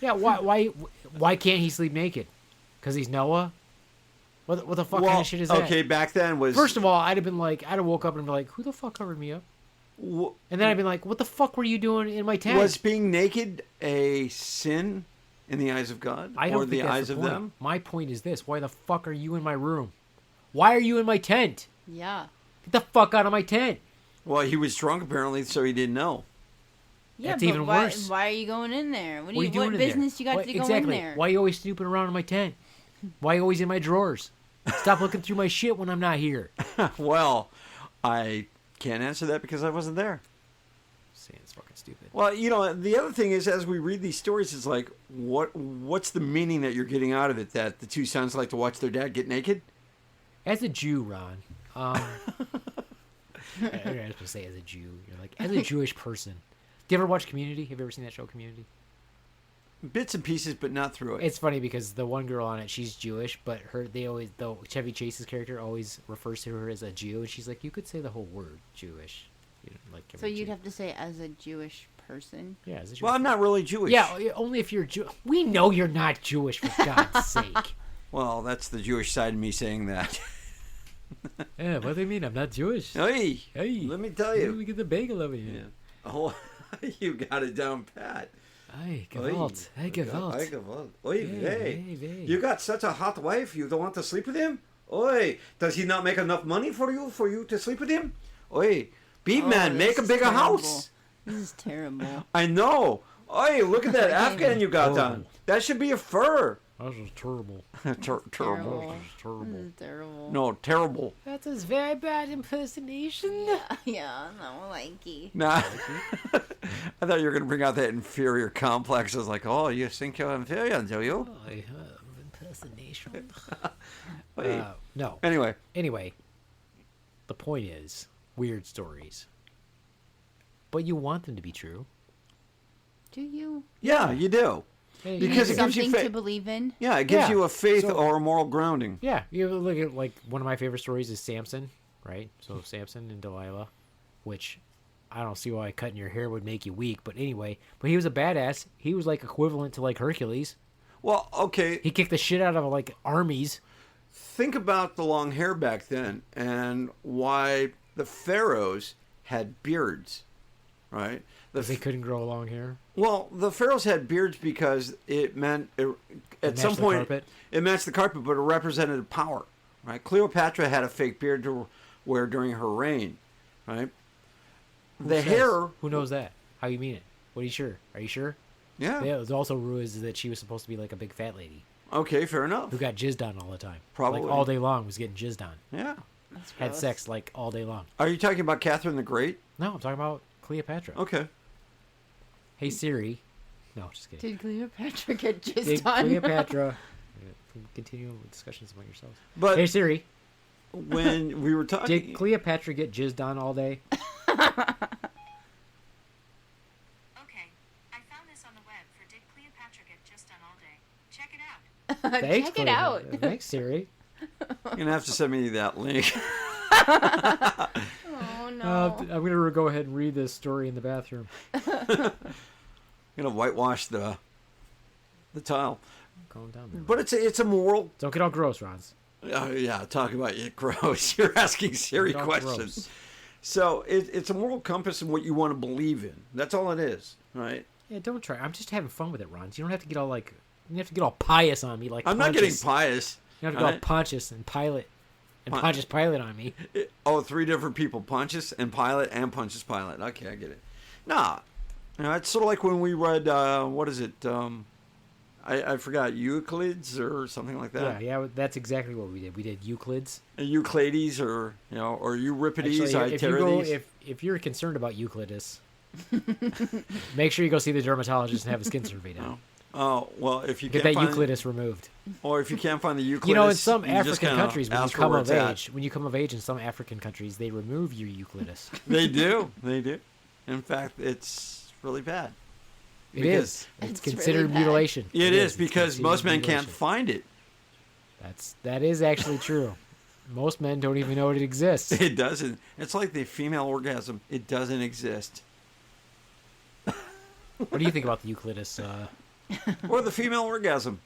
Yeah, why can't he sleep naked? Because he's Noah. What the fuck kind of shit is that?
Okay, back then was
First of all, I'd have woke up and been like, who the fuck covered me up?
w-
And then I'd be like, what the fuck were you doing in my tent?
was being naked a sin in the eyes of God
I don't
or
think
the
that's
eyes
the
of
point.
them?
My point is this: why the fuck are you in my room? Why are you in my tent?
Yeah.
Get the fuck out of my tent!
Well, he was drunk apparently, so he didn't know.
Yeah,
That's
but
even
why,
worse.
why are you going in there?
What are you doing
what
in
business
there?
you got
What-
to go
exactly.
in there?
Why are you always snooping around in my tent? Why are you always in my drawers? Stop looking through my shit when I'm not here.
Well, I can't answer that because I wasn't there.
Saying it's fucking stupid.
Well, the other thing is, as we read these stories, it's like, what's the meaning that you're getting out of it? That the two sons like to watch their dad get naked?
As a Jew, Ron, I was going to say as a Jew. You're like, as a Jewish person. Do you ever watch Community? Have you ever seen that show, Community?
Bits and pieces, but not through it.
It's funny because the one girl on it, she's Jewish, but Chevy Chase's character always refers to her as a Jew, and she's like, you could say the whole word Jewish. You know, like
So
every
you'd
Jew.
have to say as a Jewish person.
Yeah, as a Jewish.
Well, I'm not really Jewish.
Yeah, only if you're Jew. We know you're not Jewish, for God's sake.
Well, that's the Jewish side of me saying that.
Yeah, what do you mean? I'm not Jewish.
Hey,
Hey,
let me tell
we
you.
get the bagel over
Yeah.
here.
Oh, you got it down pat.
Hey,
Oy.
gewalt. Hey, gewalt.
Hey, gewalt. Oy, hey.
hey.
You got such a hot wife, you don't want to sleep with him? Oi, does he not make enough money for you to sleep with him? Oi, Beaveman,
Oh,
make a
this is
bigger
terrible.
house.
This is terrible.
I know. Oi, look at that Afghan you got
Oh.
on. That should be a fur.
This is terrible.
Terrible.
Terrible.
This is
This
terrible.
is terrible.
No, terrible.
That's a very bad impersonation.
Yeah, no, likey.
Nah. I thought you were going to bring out that inferior complex. I was like, oh, you think you're inferior, do you?
I have impersonation.
Oi.
No.
Anyway,
The point is, weird stories. But you want them to be true.
Do you?
yeah, you do.
Hey,
Because
you-
it gives you
Something
fa-
to believe in?
Yeah, it gives
Yeah,
you a faith
so-
or a moral grounding.
Yeah, you look at like one of my favorite stories is Samson, right? So Samson and Delilah, which I don't see why cutting your hair would make you weak, but anyway. But he was a badass. He was like equivalent to like Hercules.
Well, okay.
He kicked the shit out of like armies.
Think about the long hair back then and why the pharaohs had beards, right?
Because they couldn't grow long hair.
Well, the pharaohs had beards because it meant at some point it matched the carpet, but it represented power, right? Cleopatra had a fake beard to wear during her reign, right? The hair.
Who knows that? How you mean it? What are you sure? Are you sure?
Yeah.
It was also rumours that she was supposed to be like a big fat lady
Okay, fair enough.
who got jizzed on all the time.
Probably.
Like all day long was getting jizzed on.
Yeah.
That's
Had
gross.
sex like all day long.
Are you talking about Catherine the Great?
No, I'm talking about Cleopatra.
Okay.
Hey Siri. No, just kidding.
Did Cleopatra get jizzed
Did
on?
Cleopatra continue with discussions among yourselves?
But
Hey Siri,
when we were talking,
did Cleopatra get jizzed on all day?
Okay, I found this on the web for Did Cleopatra Get Just Done All Day? Check it out.
Thanks,
Check it out.
Thanks, Siri.
you're gonna have to send me that link.
Oh no.
I'm gonna go ahead and read this story in the bathroom.
I'm gonna whitewash the tile.
Calm down, there.
But it's a moral.
Don't get all gross, Ronz.
Yeah, talk about it gross. You're asking Siri
Don't get all
questions.
gross.
So it's a moral compass in what you want to believe in. That's all it is, right?
Yeah, don't try. I'm just having fun with it, Ronz. You don't have to get all like. You have to get all pious on me, like.
I'm not getting
Pontius.
pious.
You have to go all
right?
Pontius and Pilate, and
Pon-
Pontius Pilate on me.
Three different people: Pontius and Pilate and Pontius Pilate. Okay, I get it. Nah, it's sort of like when we read what is it? I forgot, Euclid's or something like that.
Yeah, that's exactly what we did. We did Euclid's.
Euclides or or Euripides,
Actually, if you're concerned about Euclidus, make sure you go see the dermatologist and have a skin survey done.
Oh well, if you
Get
can't
that
find,
Euclidus removed.
or if you can't find the Euclidus,
You know, in some
you just
African
kinda
countries, when you
ask
come
where
of
it's at.
age, in some African countries, they remove your Euclidus.
They do. In fact, it's really bad.
It
Because-
is. It's
It's
considered
really bad.
mutilation.
It is
It's
because
considered
most men can't
mutilation.
find it.
That is actually true. Most men don't even know it exists.
It doesn't. It's like the female orgasm. It doesn't exist.
What do you think about the Euclidus?
Or the female orgasm.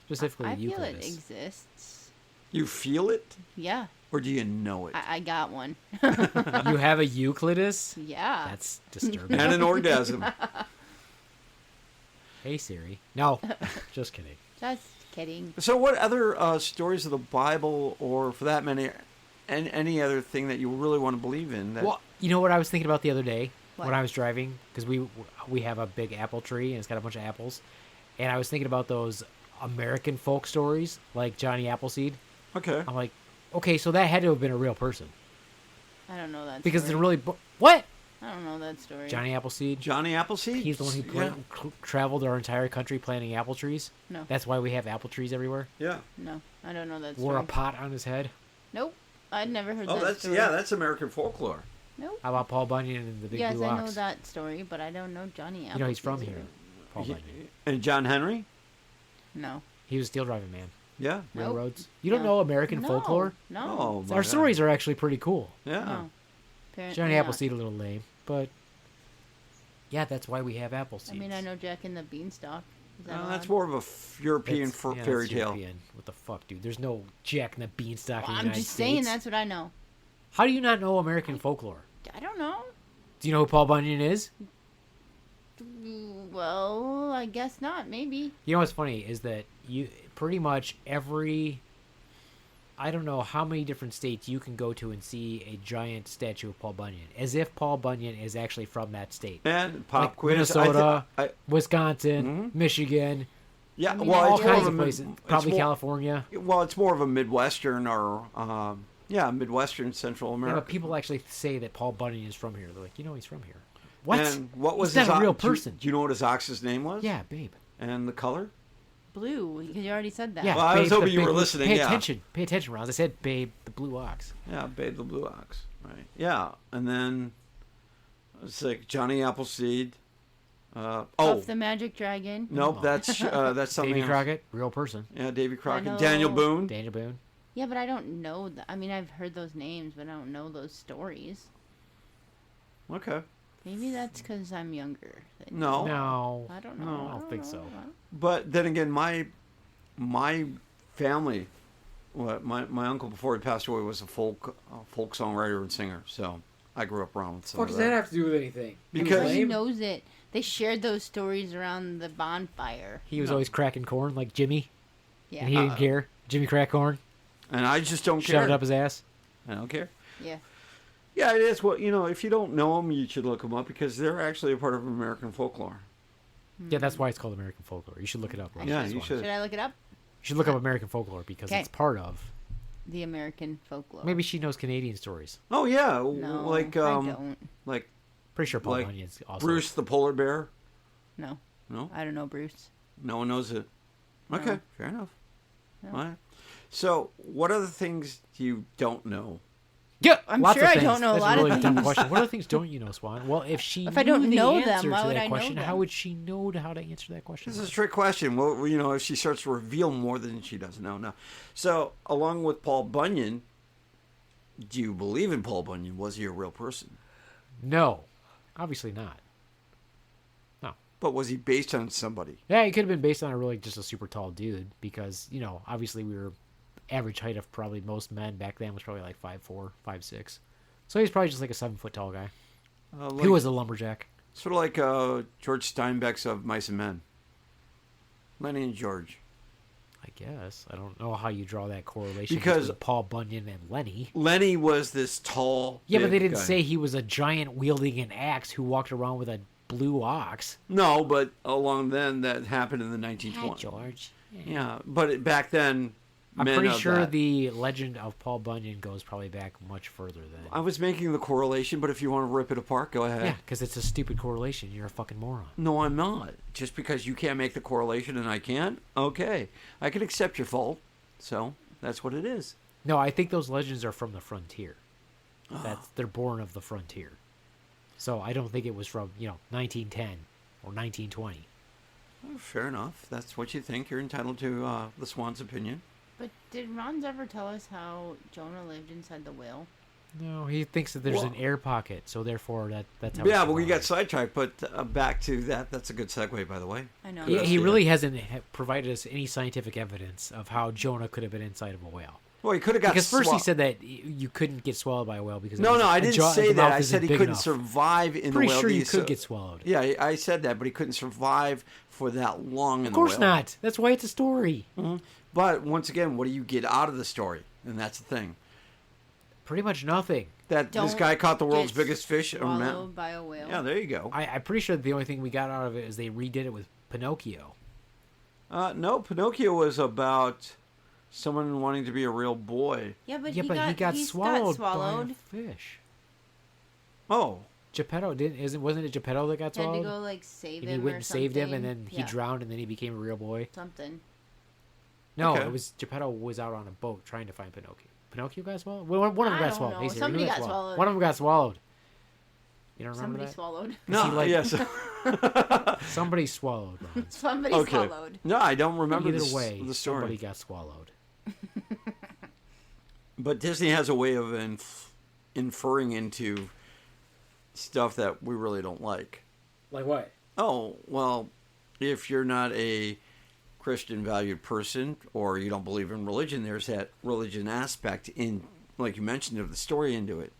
Specifically,
I
the
feel it
Euclidus.
exists.
You feel it,
Yeah,
or do you know it?
I got one.
You have a Euclidus?
Yeah.
That's disturbing.
And an orgasm.
Hey Siri. No, just kidding.
Just kidding.
So, what other stories of the Bible, or for that matter, any other thing that you really want to believe in? That,
Well, you know what I was thinking about the other day
What?
when I was driving, because we have a big apple tree and it's got a bunch of apples, and I was thinking about those American folk stories like Johnny Appleseed.
Okay.
I'm like, okay, so that had to have been a real person
I don't know that
because
story.
they're really what
I don't know that story.
Johnny Appleseed.
Johnny Appleseed?
He's the one who traveled our entire country planting apple trees.
No.
That's why we have apple trees everywhere.
Yeah.
No, I don't know that
Wore
story.
a pot on his head.
Nope. I'd never heard
Oh,
that
that's
story.
that's American folklore.
Nope.
How about Paul Bunyan and the Big
Yes,
Blue
I
Ox?
know that story, but I don't know Johnny Appleseed.
You know he's from here.
either.
Paul
He-
Bunyan.
And John Henry?
No.
He was a steel driving man.
Yeah.
Nope.
Railroads. You don't
No.
know American
No.
folklore?
No.
Oh, my
Our
God.
stories are actually pretty cool.
Yeah.
No. Apparently
Johnny
not.
Appleseed a little lame, but yeah, that's why we have apple seeds.
I mean, I know Jack and the Beanstalk. Is that
That's
allowed?
more of a European
That's- yeah,
fairy
that's
tale.
European. What the fuck, dude? There's no Jack and the Beanstalk in
Well,
the
I'm
United
just
States.
saying that's what I know.
How do you not know American folklore?
I don't know.
Do you know who Paul Bunyan is?
Well, I guess not. Maybe.
You know what's funny is that you pretty much every I don't know how many different states you can go to and see a giant statue of Paul Bunyan, as if Paul Bunyan is actually from that state.
And pop
Like
quiz.
Minnesota,
I-
Wisconsin, Michigan,
yeah,
I mean,
well,
all
it's more
kinds
of
of
a
places.
it's
Probably
more-
California.
Well, it's more of a Midwestern or Midwestern Central
Yeah,
America.
but people actually say that Paul Bunyan is from here. They're like, he's from here. What?
And what was
He's
his
not a real
do you-
person.
Do you know what his ox's name was?
Yeah, babe.
And the color?
Blue, because you already said that.
Yeah,
Well, I was
Babe the
hoping you
Big
were
Blue-
listening,
Pay
yeah.
attention. Pay attention, Ronz. I said Babe the Blue Ox.
Yeah, Babe the Blue Ox. Right. Yeah, and then it's like Johnny Appleseed.
Puff the Magic Dragon.
Nope, that's something
Davy
else.
Crockett, real person.
Yeah, Davy Crockett.
know.
Daniel Boone.
Daniel Boone.
Yeah, but I don't know. I mean, I've heard those names, but I don't know those stories.
Okay.
Maybe that's because I'm younger.
No.
No.
I don't know.
No,
I don't think so.
But then again, my family, my uncle before he passed away was a folk songwriter and singer. So I grew up around with some
What
of
does
that.
that have to do with anything?
Because-
He knows it. They shared those stories around the bonfire.
He was always cracking corn like Jimmy,
Yeah.
and he didn't care. Jimmy cracked corn,
And I just don't
shoved
care.
it up his ass.
I don't care.
Yeah.
Yeah, it is. What if you don't know them, you should look them up because they're actually a part of American folklore.
Yeah, that's why it's called American folklore. You should look it up. Right?
Yeah,
That's
you
why.
should.
Should I look it up?
You should look up American folklore because
'Kay.
it's part of.
The American folklore.
Maybe she knows Canadian stories.
Oh yeah,
No,
like
I don't.
like
Pretty sure Paul
Like
Bunyan's also.
Bruce the polar bear.
No.
No,
I don't know, Bruce.
no one knows it. Okay,
No.
fair enough.
No.
All right. So, what other things you don't know?
Yeah,
I'm
lots
sure
of
I
things.
don't know a
That's
lot of
really dumb
things.
question. What other things don't you know, Swan? Well, if she
If I don't
knew the
know
answer
them, why
to
would
that
I know
question, how
them?
would she know how to answer that question?
This is a trick question. Well, if she starts to reveal more than she doesn't know now. So, along with Paul Bunyan, do you believe in Paul Bunyan? Was he a real person?
No, obviously not. No.
But was he based on somebody?
Yeah, it could have been based on just a super tall dude because, obviously we were average height of probably most men back then was probably like 5'4", 5'6". So he's probably just like a 7-foot tall guy.
Like,
He was a lumberjack.
sort of like George Steinbeck's of Mice and Men. Lenny and George.
I guess. I don't know how you draw that correlation
Because-
between Paul Bunyan and Lenny.
Lenny was this tall.
Yeah, but
big
they didn't
guy.
say he was a giant wielding an axe who walked around with a blue ox.
No, but along then that happened in the 1920s.
Hi, George.
Yeah, but back then,
I'm
men
pretty
of
sure
that-
the legend of Paul Bunyan goes probably back much further than.
I was making the correlation, but if you want to rip it apart, go ahead.
Yeah, because it's a stupid correlation. You're a fucking moron.
No, I'm not. Just because you can't make the correlation and I can't, okay. I can accept your fault. So, that's what it is.
No, I think those legends are from the frontier. They're born of the frontier. So I don't think it was from 1910 or 1920.
Well, fair enough. That's what you think. You're entitled to the Swan's opinion.
But did Ronz ever tell us how Jonah lived inside the whale?
No, he thinks that there's an
Well-
air pocket, so therefore that's how.
Yeah,
it
but we got
survived.
sidetracked. But back to that. That's a good segue, by the way.
I know.
He
Yeah.
really hasn't provided us any scientific evidence of how Jonah could have been inside of a whale.
Well, he could have got
Because first he
swallowed.
said that you couldn't get swallowed by a whale because
No, I
a
didn't
jaw-
say
the
that.
mouth
I
isn't
said he
big
couldn't
enough.
survive in
Pretty
the whale.
sure you
These-
could get swallowed.
Yeah, I said that, but he couldn't survive for that long in
Of
the
course
whale.
not. That's why it's a story.
But once again, what do you get out of the story? And that's the thing.
Pretty much nothing.
That this
Don't
guy caught the world's
get
biggest fish.
Swallowed by a whale.
Yeah, there you go.
I'm pretty sure the only thing we got out of it is they redid it with Pinocchio.
No, Pinocchio was about someone wanting to be a real boy.
Yeah, but
Yeah,
he
but
got,
he got
he's
swallowed,
got swallowed.
by a fish.
Oh,
Geppetto wasn't it Geppetto that got
Had to
swallowed?
go like save
And
him
he went
or
and saved him, and
something.
then he drowned, and then he became a real boy.
Something.
No,
Okay.
it was Geppetto was out on a boat trying to find Pinocchio. Pinocchio got swallowed. Well, one of them
I
got
don't
swallowed.
know.
Hey, Siri,
Somebody
who
got swallowed.
One of them got swallowed. You don't remember
Somebody
that?
swallowed.
no,
he like-
yes.
Somebody swallowed. Ron.
Somebody
Okay.
swallowed.
No, I don't remember
Either
this,
way,
the story.
somebody got swallowed.
But Disney has a way of inferring into stuff that we really don't like.
Like what?
Oh, well, if you're not a Christian valued person or you don't believe in religion, there's that religion aspect in, like you mentioned, of the story into it.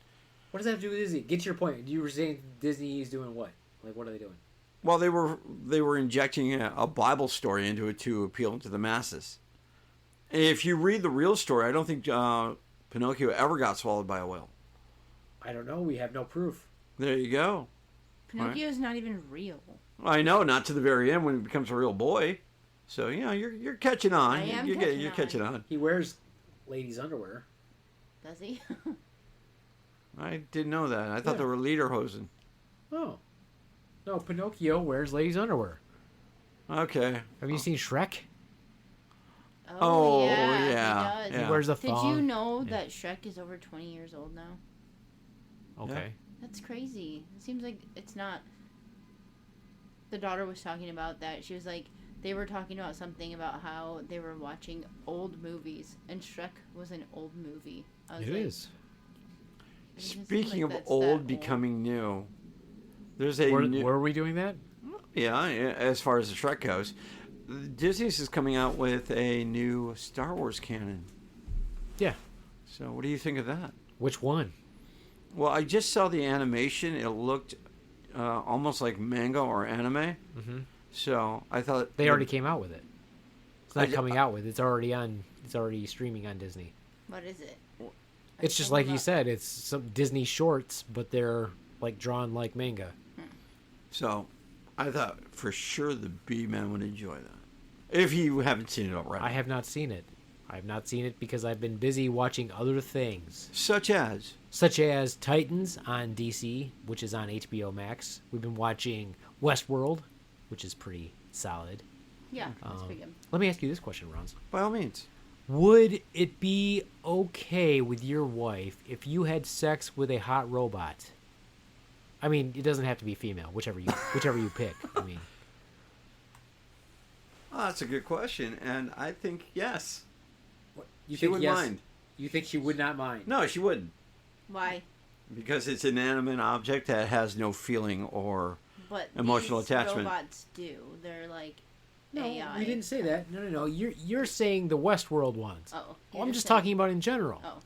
What does that have to do with Disney? Get to your point. You were saying Disney is doing what? Like, what are they doing?
Well, they were injecting a Bible story into it to appeal to the masses. If you read the real story, I don't think Pinocchio ever got swallowed by a whale.
I don't know. We have no proof.
There you go.
Pinocchio's not even real.
I know, not to the very end when he becomes a real boy. So you're catching on.
I am
You're
catching
catching on.
He wears ladies' underwear.
Does he?
I didn't know that. I thought
Yeah.
they were lederhosen.
Oh. No, Pinocchio wears ladies' underwear.
Okay.
Have you seen Shrek?
Oh,
yeah.
yeah,
He
yeah.
does.
He wears a
Did
thong.
you know
Yeah.
that Shrek is over 20 years old now?
Okay.
That's crazy. It seems like it's not. The daughter was talking about that. She was like, they were talking about something about how they were watching old movies, and Shrek was an old movie. I was
It
like,
is.
it doesn't seem
Speaking
like
of
that's
old
that
becoming new, There's a new...
Were we doing that?
Yeah, as far as the Shrek goes. Disney's is coming out with a new Star Wars canon.
Yeah.
So what do you think of that?
Which one?
Well, I just saw the animation. It looked almost like manga or anime.
Mm-hmm.
So I thought...
They already came out with it. It's not coming out with it. It's already on. It's already streaming on Disney.
What is it?
It's just like you said. It's some Disney shorts, but they're like drawn like manga.
So I thought for sure the Beaveman would enjoy that. If you haven't seen it already.
I have not seen it. I have not seen it because I've been busy watching other things.
Such as
Titans on DC, which is on HBO Max. We've been watching Westworld, which is pretty solid.
Yeah, that's pretty good.
Let me ask you this question, Ronz.
By all means.
Would it be okay with your wife if you had sex with a hot robot? I mean, it doesn't have to be female, whichever you pick. I mean,
Oh, that's a good question, and I think yes.
you
She would mind.
You think she would not mind?
No, she wouldn't.
Why?
Because it's an inanimate object that has no feeling or
But
emotional
these
attachment.
robots do. They're like
No,
AI.
we didn't say that. No. You're saying the Westworld ones.
Oh,
Well, I'm just talking about in general.
Oh,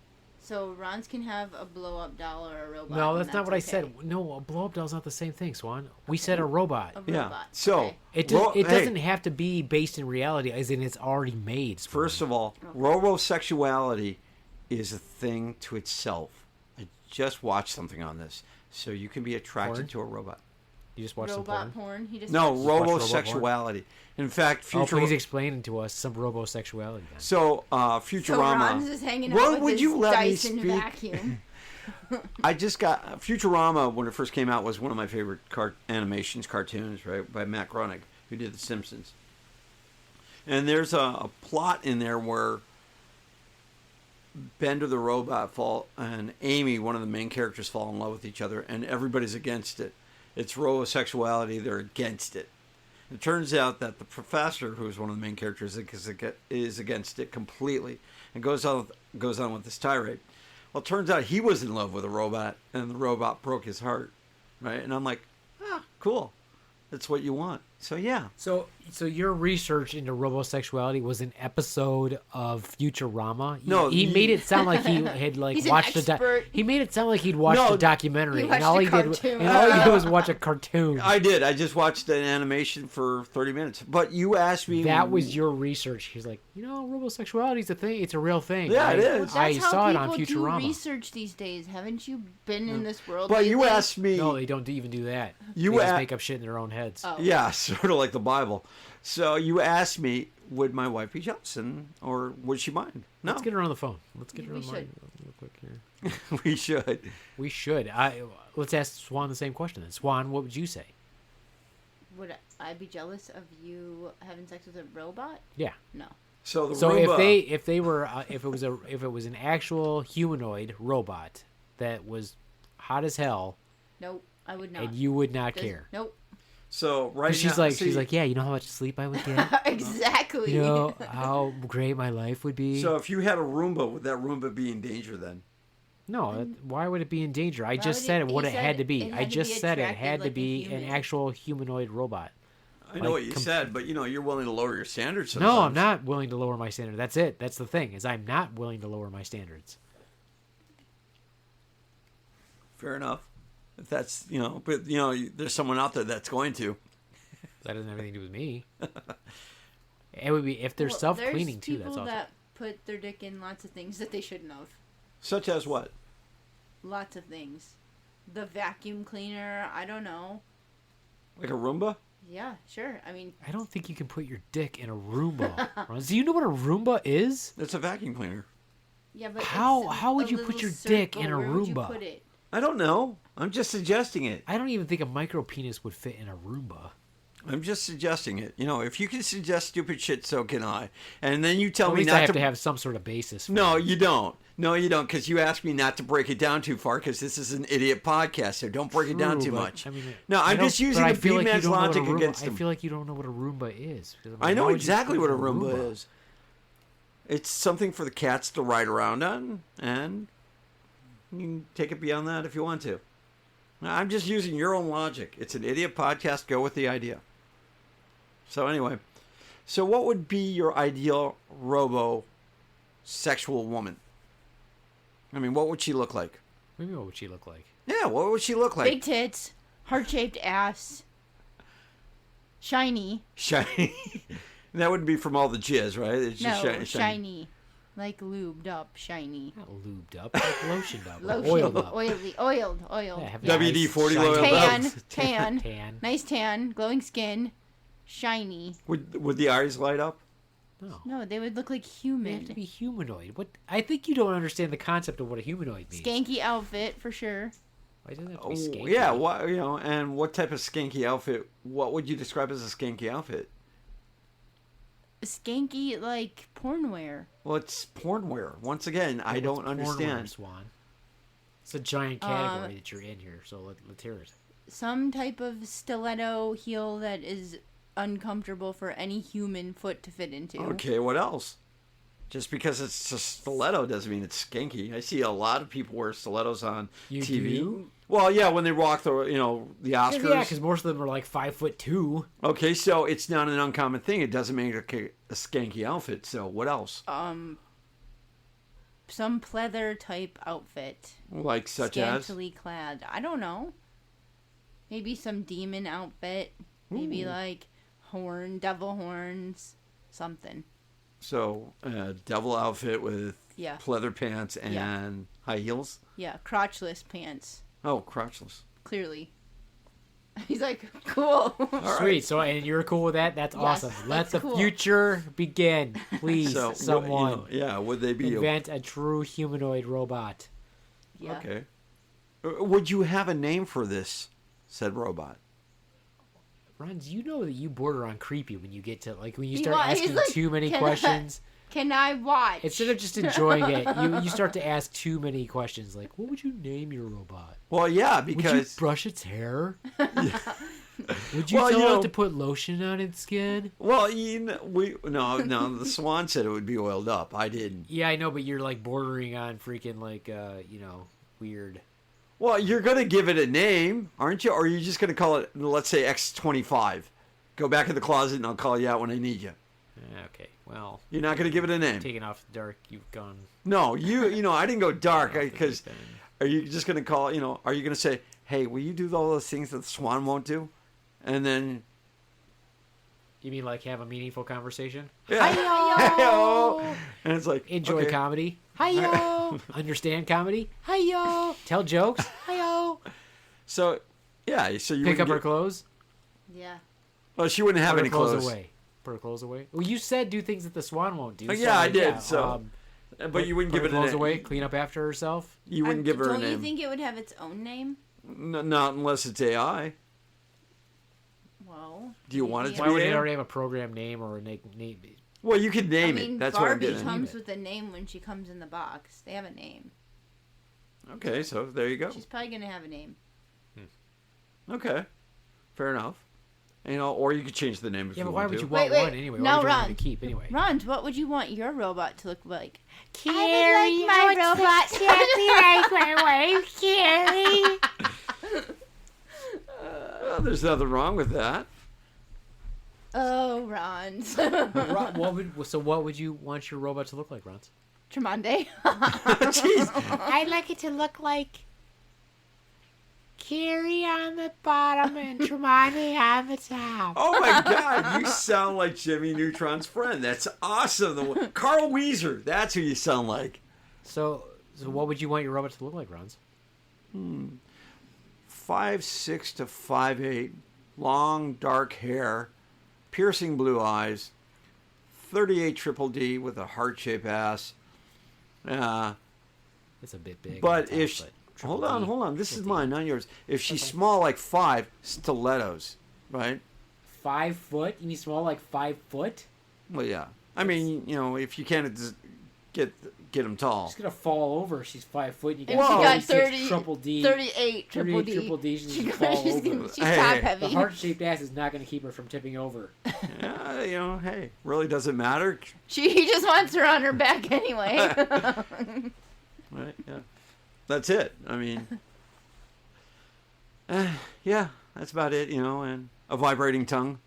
so Ronz can have a blow-up doll or a robot.
No,
and
that's not what I
okay.
said. No, a blow-up doll's not the same thing, Swan. We said a robot.
A
Yeah.
robot.
So
okay.
It
Hey.
doesn't have to be based in reality, as in it's already made. Swan.
First of all, robosexuality is a thing to itself. I just watched something on this. So you can be attracted
Porn?
to a robot.
You just watched some
Robot
porn.
porn. He just
No,
watched-
watched
robosexuality. In fact,
Oh,
future.
please explain to us some robosexuality. Then.
So,
So
Futurama.
Ronz is hanging out
What
with
would
his
you let me
Dyson
speak?
vacuum.
I just got Futurama when it first came out was one of my favorite cartoons, right, by Matt Groening, who did The Simpsons. And there's a plot in there where Bender the robot and Amy, one of the main characters, fall in love with each other, and everybody's against it. It's robosexuality; they're against it. It turns out that the professor, who's one of the main characters, is against it completely, and goes on with this tirade. Well, it turns out he was in love with a robot, and the robot broke his heart, right? And I'm like, cool. That's what you want. So, yeah.
So your research into robosexuality was an episode of Futurama.
No,
he made it sound like he had
He's an
watched
expert.
He made it sound like he'd watched
No,
a documentary,
he watched
and all
a
he
cartoon.
did was watch a cartoon.
I did. I just watched an animation for 30 minutes. But you asked me...
That was your research. He's like, robosexuality's a thing. It's a real thing.
Yeah, it is.
That's
I
how
saw it on
people do
Futurama.
research these days. Haven't you been in this world?
But you
lately?
asked me...
No, they don't even do that.
You
they just
a-
make up shit in their own heads.
Oh.
Yeah, sort of like the Bible. So you asked me, would my wife be jealous, or would she mind? No.
Let's get her on the phone. Let's get her
We
on the line
should.
real quick here.
We should.
We should. Let's ask Swan the same question then. Swan, what would you say?
Would I be jealous of you having sex with a robot?
Yeah.
No.
So the
So
Roomba,
if it was an actual humanoid robot that was hot as hell,
Nope. I would not.
and you would not
Does-
care.
Nope.
So right
She's
now,
like, yeah, you know how much sleep I would get.
Exactly.
You know how great my life would be.
So if you had a Roomba, would that Roomba be in danger then?
No, why would it be in danger? I just
would
said
it-
what
you
it
said
had to be.
it had
I
to
just
be
said it
attractive
had to
like a
be an
human.
actual humanoid robot.
I know
Like,
what you said, but you're willing to lower your standards sometimes.
No, I'm not willing to lower my standard. That's it. That's the thing, is I'm not willing to lower my standards.
Fair enough. If that's, but, there's someone out there that's going to.
That doesn't have anything to do with me. It would be if they're
Well,
self-cleaning too.
There's
That's
people
awesome.
that put their dick in lots of things that they shouldn't have.
Such as what?
Lots of things. The vacuum cleaner. I don't know.
Like a Roomba?
Yeah, sure. I mean,
I don't think you can put your dick in a Roomba. Ronz. Do you know what a Roomba is?
That's a vacuum cleaner.
yeah, but
How-
it's
how would
a
you put
little
your dick in a
circle. Where would you
Roomba?
put it?
I don't know. I'm just suggesting it.
I don't even think a micro penis would fit in a Roomba.
I'm just suggesting it. If you can suggest stupid shit, so can I. And then you tell
At
me
least
not
I have to have some sort of basis. For
No,
it.
you don't. No, you don't, because you asked me not to break it down too far, because this is an idiot podcast, so don't break it down
True,
too
but,
much.
I mean,
No, I'm just using the Beaveman's logic against
I
him.
feel like you don't know what a Roomba is. Because,
I know
why would you
exactly
put
what a Roomba is. It's something for the cats to ride around on, and you can take it beyond that if you want to. I'm just using your own logic. It's an idiot podcast. Go with the idea. So anyway, so what would be your ideal robo-sexual woman? I mean, what would she look like?
Maybe what would she look like?
Yeah, what would she look like?
Big tits, heart-shaped ass, shiny.
Shiny. That wouldn't be from all the jizz, right? It's just
No, shiny. Like lubed up, shiny.
Not lubed up, like lotioned up, like
Lotion,
oiled up.
oiled.
Yeah, have
WD-40
nice,
oiled
shiny-
up.
Tan,
Tan.
nice tan, glowing skin, shiny.
Would the eyes light up?
No.
No, they would look like
They have
human.
to be humanoid. What? I think you don't understand the concept of what a humanoid means.
Skanky outfit for sure.
Why does it have to
Oh,
be skanky?
yeah, what, and what type of skanky outfit? What would you describe as a skanky outfit?
Skanky like porn wear.
Well, it's porn wear. Once again, I don't
What's porn wear,
understand.
Swan. It's a giant category that you're in here, so let's hear it.
Some type of stiletto heel that is uncomfortable for any human foot to fit into.
Okay, what else? Just because it's a stiletto doesn't mean it's skanky. I see a lot of people wear stilettos on
You
TV.
do?
Well, yeah, when they walk the the Oscars.
Yeah, because most of them are like 5'2".
Okay, so it's not an uncommon thing. It doesn't make it a skanky outfit. So what else?
Some pleather type outfit.
Like such as?
Scantily clad. I don't know. Maybe some demon outfit. Maybe
Ooh.
like devil horns, something.
So devil outfit with
Yeah.
pleather pants and
Yeah.
high heels.
Yeah, crotchless pants.
Oh, crotchless.
Clearly. He's like, cool.
Sweet. So, and you're cool with that? That's
Yes,
awesome. Let
that's
the
cool.
future begin, please.
So
Someone
would they be?
invent a true humanoid robot.
Yeah.
Okay. Would you have a name for this said robot?
Ronz, you know that you border on creepy when you get to when you
He
start
wa- he's
asking
like,
too many
"Can I-"
questions.
Can I watch?
Instead of just enjoying it, you start to ask too many questions. Like, what would you name your robot?
Well, yeah,
Would you
because
brush its hair? Would you
Well,
tell it to put lotion on its skin?
well, no, the Swan said it would be oiled up. I didn't.
Yeah, I know, but you're bordering on freaking weird.
Well, you're gonna give it a name, aren't you? Or are you just gonna call it, let's say, X25? Go back in the closet and I'll call you out when I need you.
Okay, well,
You're not gonna give it a name.
taking off the dark, you've gone.
No, I didn't go dark
off the
because.
deep end.
Are you just gonna call? Are you gonna say, "Hey, will you do all those things that the Swan won't do?" And then,
You mean have a meaningful conversation?
yeah,
Hi-yo!
and it's like
Enjoy
okay.
comedy? Hi-yo! Understand comedy? Hi-yo! Tell jokes? Hi-yo!
So, yeah, so you
Pick up
wouldn't
her clothes?
Yeah.
Well, she wouldn't have
Put her
any
clothes
clothes.
away. Put her clothes away. Well, you said do things that the Swan won't do.
Yeah, I did, so- But
put-
you wouldn't
put
give
her
it a
clothes
name.
away, clean up after herself.
You wouldn't give her a
Don't you
name.
think it would have its own name?
No, not unless it's AI.
Well.
Do you want it to
Why
be
would it
AI?
already have a program name or a name?
Well, you could
I
name
mean,
it. That's what I'm
Barbie
getting at.
comes with a name when she comes in the box. They have a name.
Okay, so there you go.
She's probably gonna have a name.
Okay, fair enough. Or you could change the name if
Yeah,
you
but why
want
would
to.
you want
Wait,
one anyway?
no,
Why would you want
Ron.
to keep anyway?
Ronz, what would you want your robot to look like?
Carrie,
I would like my robot.
exactly like my wife, Carrie.
Well, there's nothing wrong with that.
Oh, Ronz.
What would you want your robot to look like, Ronz?
Tremonde.
Jeez.
I'd like it to look like Carrie on the bottom and Tremonti on the top.
Oh my God, you sound like Jimmy Neutron's friend. That's awesome. Carl Weezer, that's who you sound like.
So what would you want your robot to look like, Ronz?
5'6" to 5'8", long dark hair, piercing blue eyes, 38 triple D with a heart-shaped ass.
That's a bit big.
But
on top,
if she,
triple
hold
D,
on, this is
triple D.
mine, not yours. If she's small like 5, stilettos, right?
5 foot? You mean small like 5 foot?
Well, yeah. I mean, if you can't get them tall.
She's gonna fall over. She's 5 foot. You
And
got
she got
36
30
triple D.
38 triple
38
D.
triple D. She's
She
gonna
got-
fall
she's
over.
gonna- she's
Hey,
top
hey.
The
heavy.
heart-shaped ass is not gonna keep her from tipping over.
Hey, really doesn't matter.
He just wants her on her back anyway.
Right? Yeah. That's it. I mean, Yeah, that's about it, and a vibrating tongue.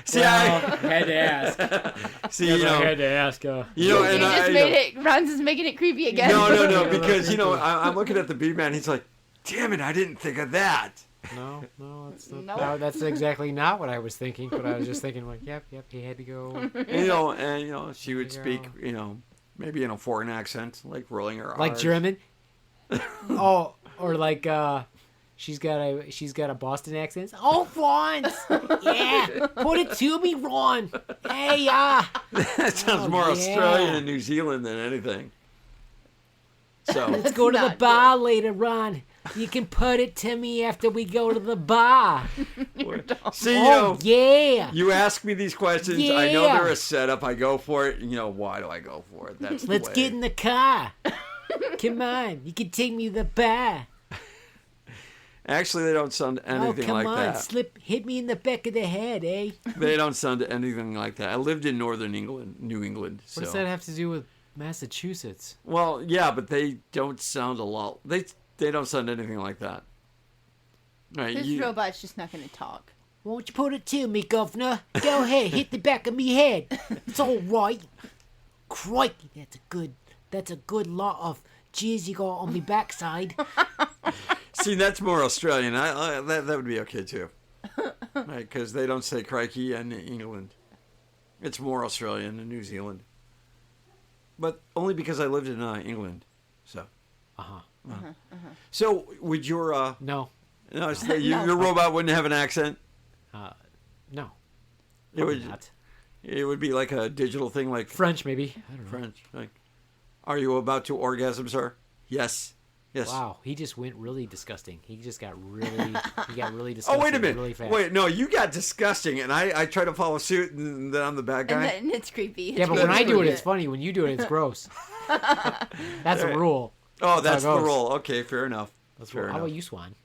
See,
I had to ask.
See,
I had to ask.
and
You just made it. Ronz is making it creepy again.
No, because I'm looking at the Beaveman. He's like, damn it, I didn't think of that.
No, that's
Nope.
no, that's exactly not what I was thinking. But I was just thinking, like, yep, he had to go.
And she would speak, maybe in a foreign accent, like rolling her
Like
R's.
German. Oh, or like she's got a Boston accent. Oh, Ron, yeah, put it to me, Ron. Hey,
That sounds more Australian and New Zealand than anything. So
let's go to the bar later, Ron. You can put it to me after we go to the bar.
see,
Yeah.
you ask me these questions.
Yeah.
I know they're a setup. I go for it. Why do I go for it? That's the
Let's
way.
get in the car. Come on, you can take me to the bar.
Actually, they don't sound anything
come
like
on,
that.
hit me in the back of the head, eh?
They don't sound anything like that. I lived in northern England, New England. So.
What does that have to do with Massachusetts?
Well, yeah, but they don't sound a lot. They don't sound anything like that. Right?
This robot's just not going to talk.
Won't you put it to me, governor? Go ahead, hit the back of me head. It's all right. Crikey, that's a good lot of jizz you got on me backside.
See, that's more Australian. That would be okay too, right? Because they don't say crikey in England. It's more Australian and New Zealand, but only because I lived in England. So, So, would your
No.
so your robot wouldn't have an accent?
No.
It would
Not.
It would be like a digital thing, like
French, maybe. I don't know.
French. Like, are you about to orgasm, sir? Yes. Yes.
Wow, he just went really disgusting. He got really disgusting.
Oh, wait a minute.
Really fast.
Wait, no, you got disgusting, and I try to follow suit, and then I'm the bad guy.
And then it's creepy.
Yeah, but when I do it, it's funny. When you do it, it's gross. That's a rule.
Oh, that's
how it
the
goes.
rule. Okay, fair enough. Fair
How
enough.
about you, Swan?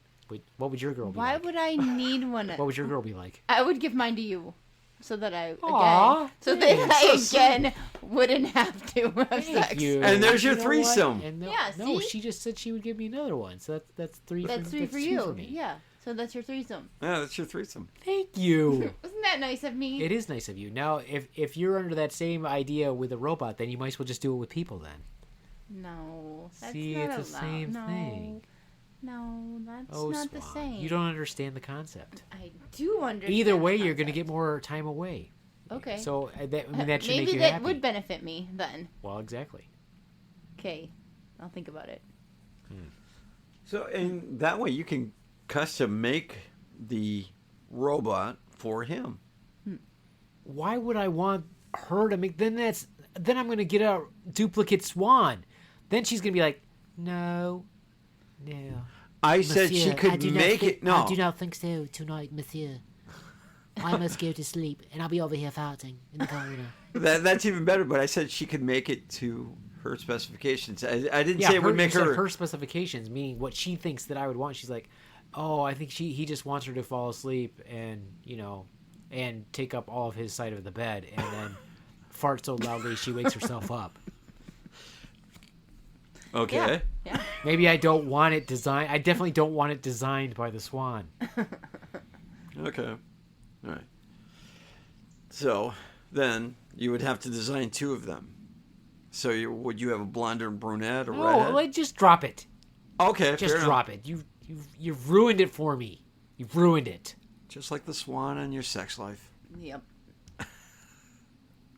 What would your girl be
Why
like?
would I need one?
What would your girl be like?
I would give mine to you, so that I
Aw,
again wouldn't have to have sex.
Thank you.
And there's your
know what?
threesome.
And
Yeah,
no,
see?
she just said she would give me another one. So that's three.
That's three for
two
you.
For me.
Yeah, so that's your threesome.
Yeah, that's your threesome.
Thank you.
Wasn't that nice of me?
It is nice of you. Now, if you're under that same idea with a robot, then you might as well just do it with people. Then.
No, that's
See,
not
it's the
allowed.
same
No.
thing.
No, that's
Oh,
not the
Swan,
same.
you don't understand the concept.
I do understand.
Either
the
way, you're going to
concept.
get more time away.
Okay.
So that should
maybe
make you
that
happy.
would benefit me then.
Well, exactly.
Okay, I'll think about it.
So, and that way you can custom make the robot for him.
Why would I want her to make? Then I'm going to get a duplicate Swan. Then she's going to be like, no.
I said she
Monsieur,
could
I do not
make
think-
it. No,
I do not think so tonight, monsieur. I must go to sleep, and I'll be over here farting in the corridor.
that's even better. But I said she could make it to her specifications. I didn't
Yeah,
say it would make
you said
her.
her specifications, meaning what she thinks that I would want. She's like, oh, I think he just wants her to fall asleep and and take up all of his side of the bed and then fart so loudly she wakes herself up.
Okay.
Yeah.
Maybe I don't want it designed. I definitely don't want it designed by the Swan.
Okay. All right. So then you would have to design two of them. So would you have a blonde or brunette or
No,
redhead?
like just drop it.
Okay,
Just
fair
drop
enough.
it. You've ruined it for me. You've ruined it.
Just like the Swan on your sex life.
Yep.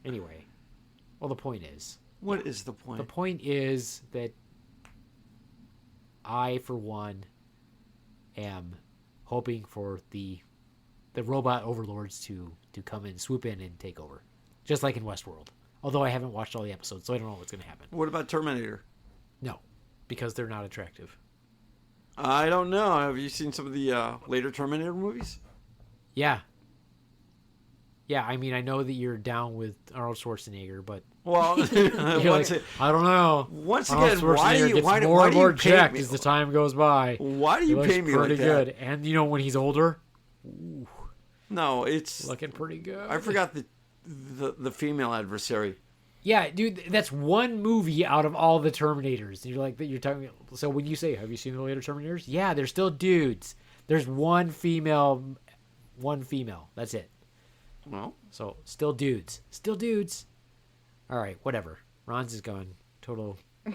Anyway, well, the point is.
What is the point?
The point is that I, for one, am hoping for the robot overlords to come in, swoop in, and take over, just like in Westworld. Although I haven't watched all the episodes, so I don't know what's going to happen.
What about Terminator?
No, because they're not attractive.
I don't know. Have you seen some of the later Terminator movies?
Yeah. Yeah, I mean, I know that you're down with Arnold Schwarzenegger, but
Well,
you're
once,
like, I don't know.
once
Arnold
again, why do
Schwarzenegger
you
gets
why,
more
why
and
do
more
you paint
jacked
me?
as the time goes by.
Why do
He
you
looks
paint me
pretty
like
good,
that?
and when he's older,
No, it's
looking pretty good.
I forgot the female adversary.
Yeah, dude, that's one movie out of all the Terminators. You're like, you're talking. So when you say, "Have you seen the later Terminators?" Yeah, they're still dudes. There's one female. That's it.
Well,
So still dudes. All right, whatever. Ronz is gone. Total
no,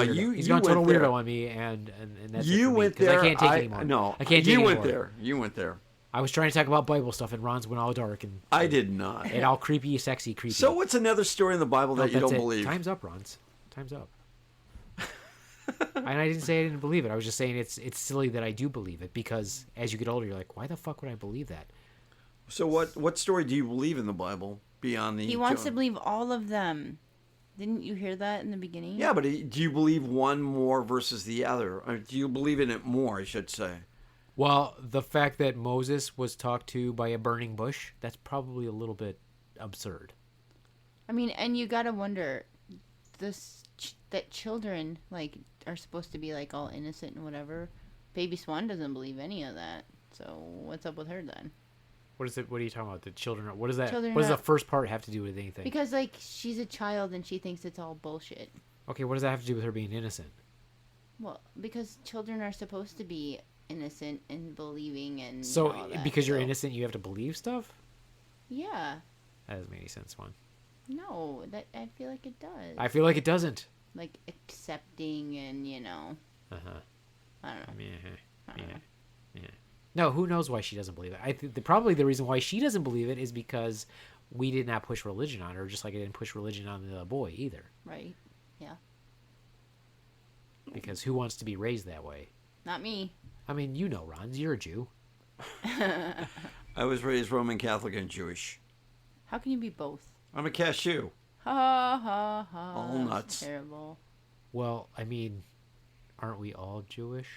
weirdo. He's
you
gone total
went there.
weirdo on me, and that's
You
it for me,
went
'cause
there.
I can't take anymore.
No,
I can't take
You
anymore.
went there. You went there.
I was trying to talk about Bible stuff, and Ronz went all dark and
I did not.
all creepy, sexy, creepy.
So what's another story in the Bible
No,
that you
that's
don't
it.
believe?
Time's up, Ronz. Time's up. And I didn't say I didn't believe it. I was just saying it's silly that I do believe it, because as you get older, you're like, why the fuck would I believe that?
So what story do you believe in the Bible beyond the?
He wants to believe all of them. Didn't you hear that in the beginning?
Yeah, but do you believe one more versus the other? Or do you believe in it more, I should say?
Well, the fact that Moses was talked to by a burning bush, that's probably a little bit absurd.
I mean, and you gotta wonder, that children like are supposed to be like all innocent and whatever. Baby Swan doesn't believe any of that. So what's up with her then?
What is it? What are you talking about? The children? What is that?
Children
What does
are-
the first part have to do with anything?
Because like she's a child and she thinks it's all bullshit.
Okay, what does that have to do with her being innocent?
Well, because children are supposed to be innocent and believing and
So
all that,
because you're
so-
innocent, you have to believe stuff?
Yeah.
That doesn't make any sense, one.
No, that I feel like it does.
I feel like it doesn't.
Like accepting and
Uh huh.
I don't know.
Yeah. No, who knows why she doesn't believe it? I think probably the reason why she doesn't believe it is because we did not push religion on her, just like I didn't push religion on the boy either.
Right. Yeah.
Because who wants to be raised that way?
Not me.
I mean, you know, Ronz, you're a Jew.
I was raised Roman Catholic and Jewish.
How can you be both?
I'm a cashew.
Ha ha ha.
All nuts.
Terrible.
Well, I mean, aren't we all Jewish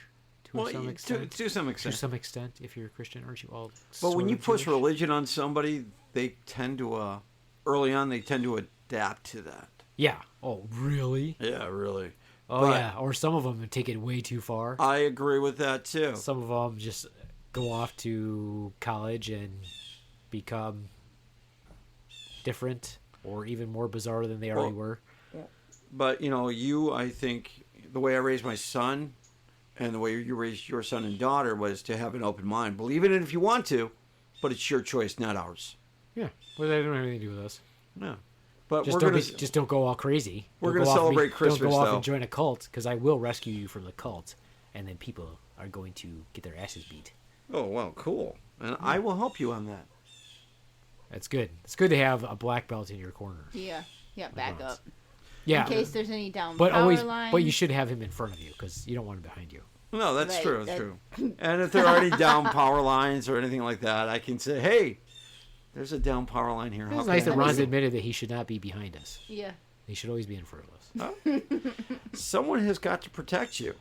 to some extent?
To some
To
extent.
some extent, if you're a Christian, aren't you all?
But
sort
when you
of
push
Jewish?
religion on somebody, they tend to, early on, they tend to adapt to that.
Yeah. Oh, really?
Yeah, really.
Oh,
But-
yeah. Or some of them take it way too far.
I agree with that, too.
Some of them just go off to college and become different or even more bizarre than they already were.
But, I think the way I raised my son and the way you raised your son and daughter was to have an open mind. Believe in it if you want to, but it's your choice, not ours.
Yeah. Well, they don't have anything to do with us.
No. But
Just
we're
don't,
going to...
just don't go all crazy.
We're
Don't
gonna
go off and
celebrate
Don't
Christmas,
go off
though.
and join a cult, because I will rescue you from the cult, and then people are going to get their asses beat.
Oh, well, cool. And I will help you on that.
That's good. It's good to have a black belt in your corner.
Yeah. Yeah. Back
Ronz.
up.
Yeah.
In case there's any down
but
power
always,
lines.
but you should have him in front of you, because you don't want him behind you.
No, that's
Right,
true. That's
that-
true. And if there are any down power lines or anything like that, I can say, hey, there's a down power line here.
It's
How
nice
can
that
I help
Ronz
you?"
admitted that he should not be behind us.
Yeah.
He should always be in front of us.
Someone has got to protect you.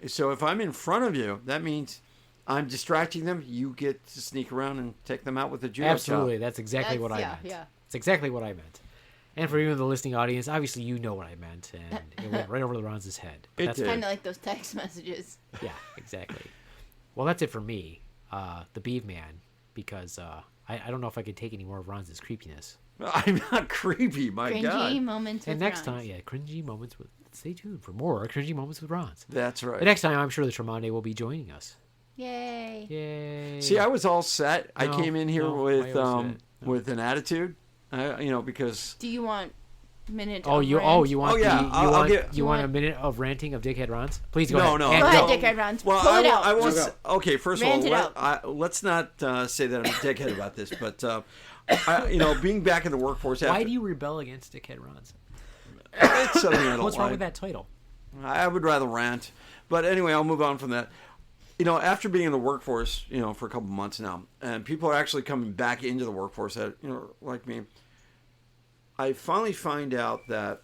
So if I'm in front of you, that means I'm distracting them. You get to sneak around and take them out with a judo
Absolutely.
chop.
That's exactly what I
yeah,
meant.
yeah.
It's exactly what I meant. And for you in the listening audience, obviously you know what I meant, and it went right over the Ronz's head. But
It
that's
did.
Kind of like those text messages.
Yeah, exactly. Well, that's it for me, the Beaveman, because I don't know if I could take any more of Ronz's creepiness.
I'm not creepy, my
Cringy
God.
moments with
And next
Ronz.
time, yeah, cringy moments with. Stay tuned for more cringy moments with Ronz.
That's
The
right.
next time, I'm sure the Tremonde will be joining us.
Yay.
Yay!
See, I was all set. I
No,
came in here
no,
with
I was set. No.
with an attitude, because
Do you want minute
Oh,
of
you
rant?
you want
Oh, yeah,
the, you
I'll
want
get-
you want a minute of ranting of Dickhead Ronz? Please go
No,
ahead.
no.
And
Go ahead,
go.
Dickhead Ronz.
Well,
Pull it
I,
out.
I want
Just
okay. First of
rant it
all,
out.
let's not say that I'm a dickhead about this, but being back in the workforce.
Why
After,
do you rebel against Dickhead Ronz?
It's something I don't
What's wrong
like.
with that title?
I would rather rant, but anyway, I'll move on from that. After being in the workforce, for a couple months now, and people are actually coming back into the workforce that, like me, I finally find out that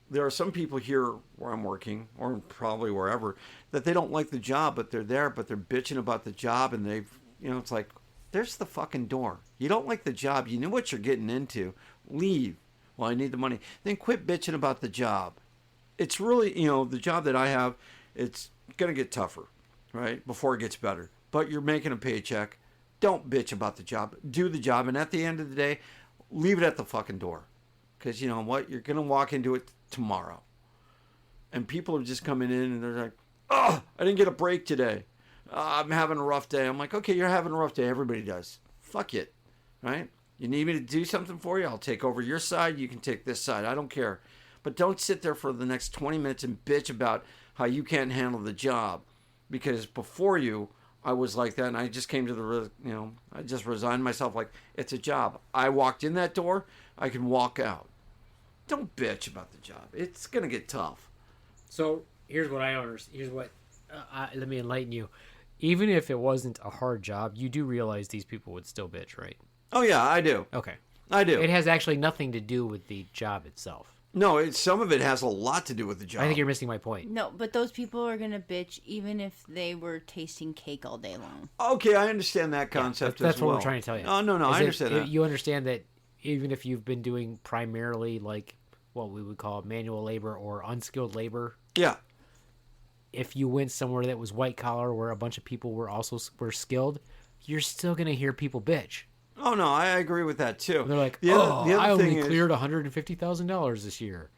there are some people here where I'm working, or probably wherever, that they don't like the job, but they're there, but they're bitching about the job, and they've, it's like, there's the fucking door. You don't like the job. You knew what you're getting into. Leave. Well, I need the money. Then quit bitching about the job. It's really, the job that I have, it's going to get tougher, right, before it gets better. But you're making a paycheck. Don't bitch about the job. Do the job. And at the end of the day, leave it at the fucking door. because you know what? You're going to walk into it tomorrow. And people are just coming in and they're like, oh, I didn't get a break today. I'm having a rough day. I'm like, okay, you're having a rough day. Everybody does. Fuck it. Right? You need me to do something for you? I'll take over your side. You can take this side. I don't care. But don't sit there for the next 20 minutes and bitch about how you can't handle the job. Because before you, I was like that. And I just came to the, I just resigned myself like, it's a job. I walked in that door. I can walk out. Don't bitch about the job. It's going to get tough.
So here's what I understand. Let me enlighten you. Even if it wasn't a hard job, you do realize these people would still bitch, right?
Oh, yeah, I do.
Okay.
I do.
It has actually nothing to do with the job itself.
No, some of it has a lot to do with the job.
I think you're missing my point.
No, but those people are going to bitch even if they were tasting cake all day long.
Okay, I understand that concept
that's
as
what
well.
we're trying to tell you.
Oh, no, I understand that.
You understand that even if you've been doing primarily like what we would call manual labor or unskilled labor.
Yeah.
If you went somewhere that was white collar where a bunch of people were skilled, you're still going to hear people bitch.
Oh, no, I agree with that, too.
And they're like,
the other
I only
thing
cleared $150,000 this year.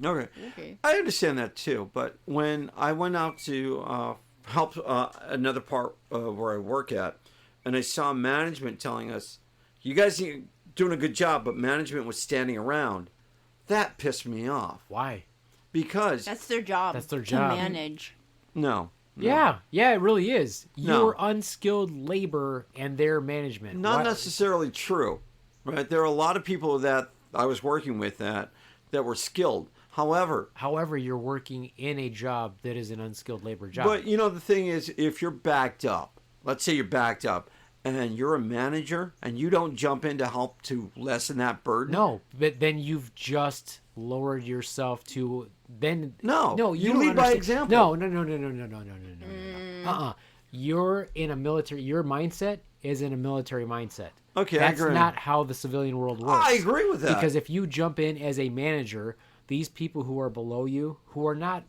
Okay. I understand that, too. But when I went out to help another part where I work at, and I saw management telling us, you guys are doing a good job, but management was standing around, that pissed me off.
Why?
Because
that's their job.
That's their job.
To manage.
No.
Yeah, it really is.
No.
Your unskilled labor and their management.
Not necessarily true, right? There are a lot of people that I was working with that were skilled. However,
you're working in a job that is an unskilled labor job.
But, the thing is, if you're backed up, let's say you're backed up, and you're a manager, and you don't jump in to help to lessen that burden.
No, but then you've just lowered yourself to then.
No, you
don't
lead by
understand.
example.
No. You're in a military. Your mindset is in a military mindset.
Okay,
that's
I agree.
not how the civilian world works.
I agree with that.
Because if you jump in as a manager, these people who are below you, who are not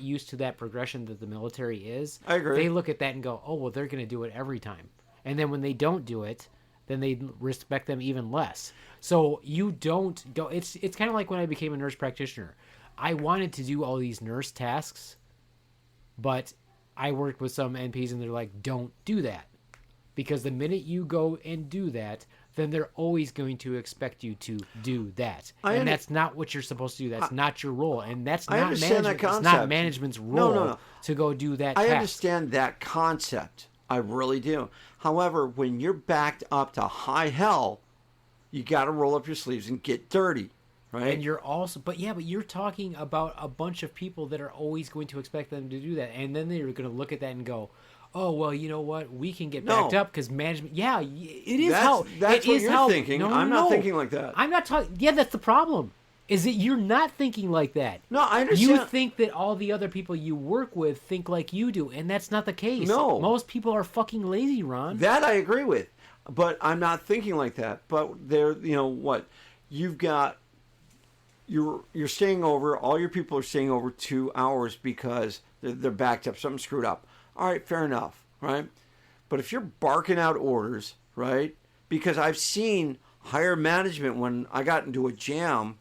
used to that progression that the military is,
I agree.
They look at that and go, oh, well, they're going to do it every time. And then when they don't do it, then they respect them even less. So you don't go... It's kind of like when I became a nurse practitioner. I wanted to do all these nurse tasks, but I worked with some NPs and they're like, don't do that. Because the minute you go and do that, then they're always going to expect you to do that. And that's not what you're supposed to do. That's not your role. And that's not management. It's not management's role to go do that task.
I understand that concept. I really do. However, when you're backed up to high hell, you got to roll up your sleeves and get dirty, right?
And you're also... But you're talking about a bunch of people that are always going to expect them to do that. And then they're going to look at that and go... Oh, well, you know what? We can get backed up because management... Yeah, it is
That's what you're thinking. I'm not thinking like that.
I'm not talking... Yeah, that's the problem. Is that you're not thinking like that.
No, I understand.
You think that all the other people you work with think like you do, and that's not the case.
No.
Most people are fucking lazy, Ron.
That I agree with. But I'm not thinking like that. But there, what? You've got... You're staying over... All your people are staying over 2 hours because they're backed up. Something screwed up. All right, fair enough, right? But if you're barking out orders, right? Because I've seen higher management when I got into a jam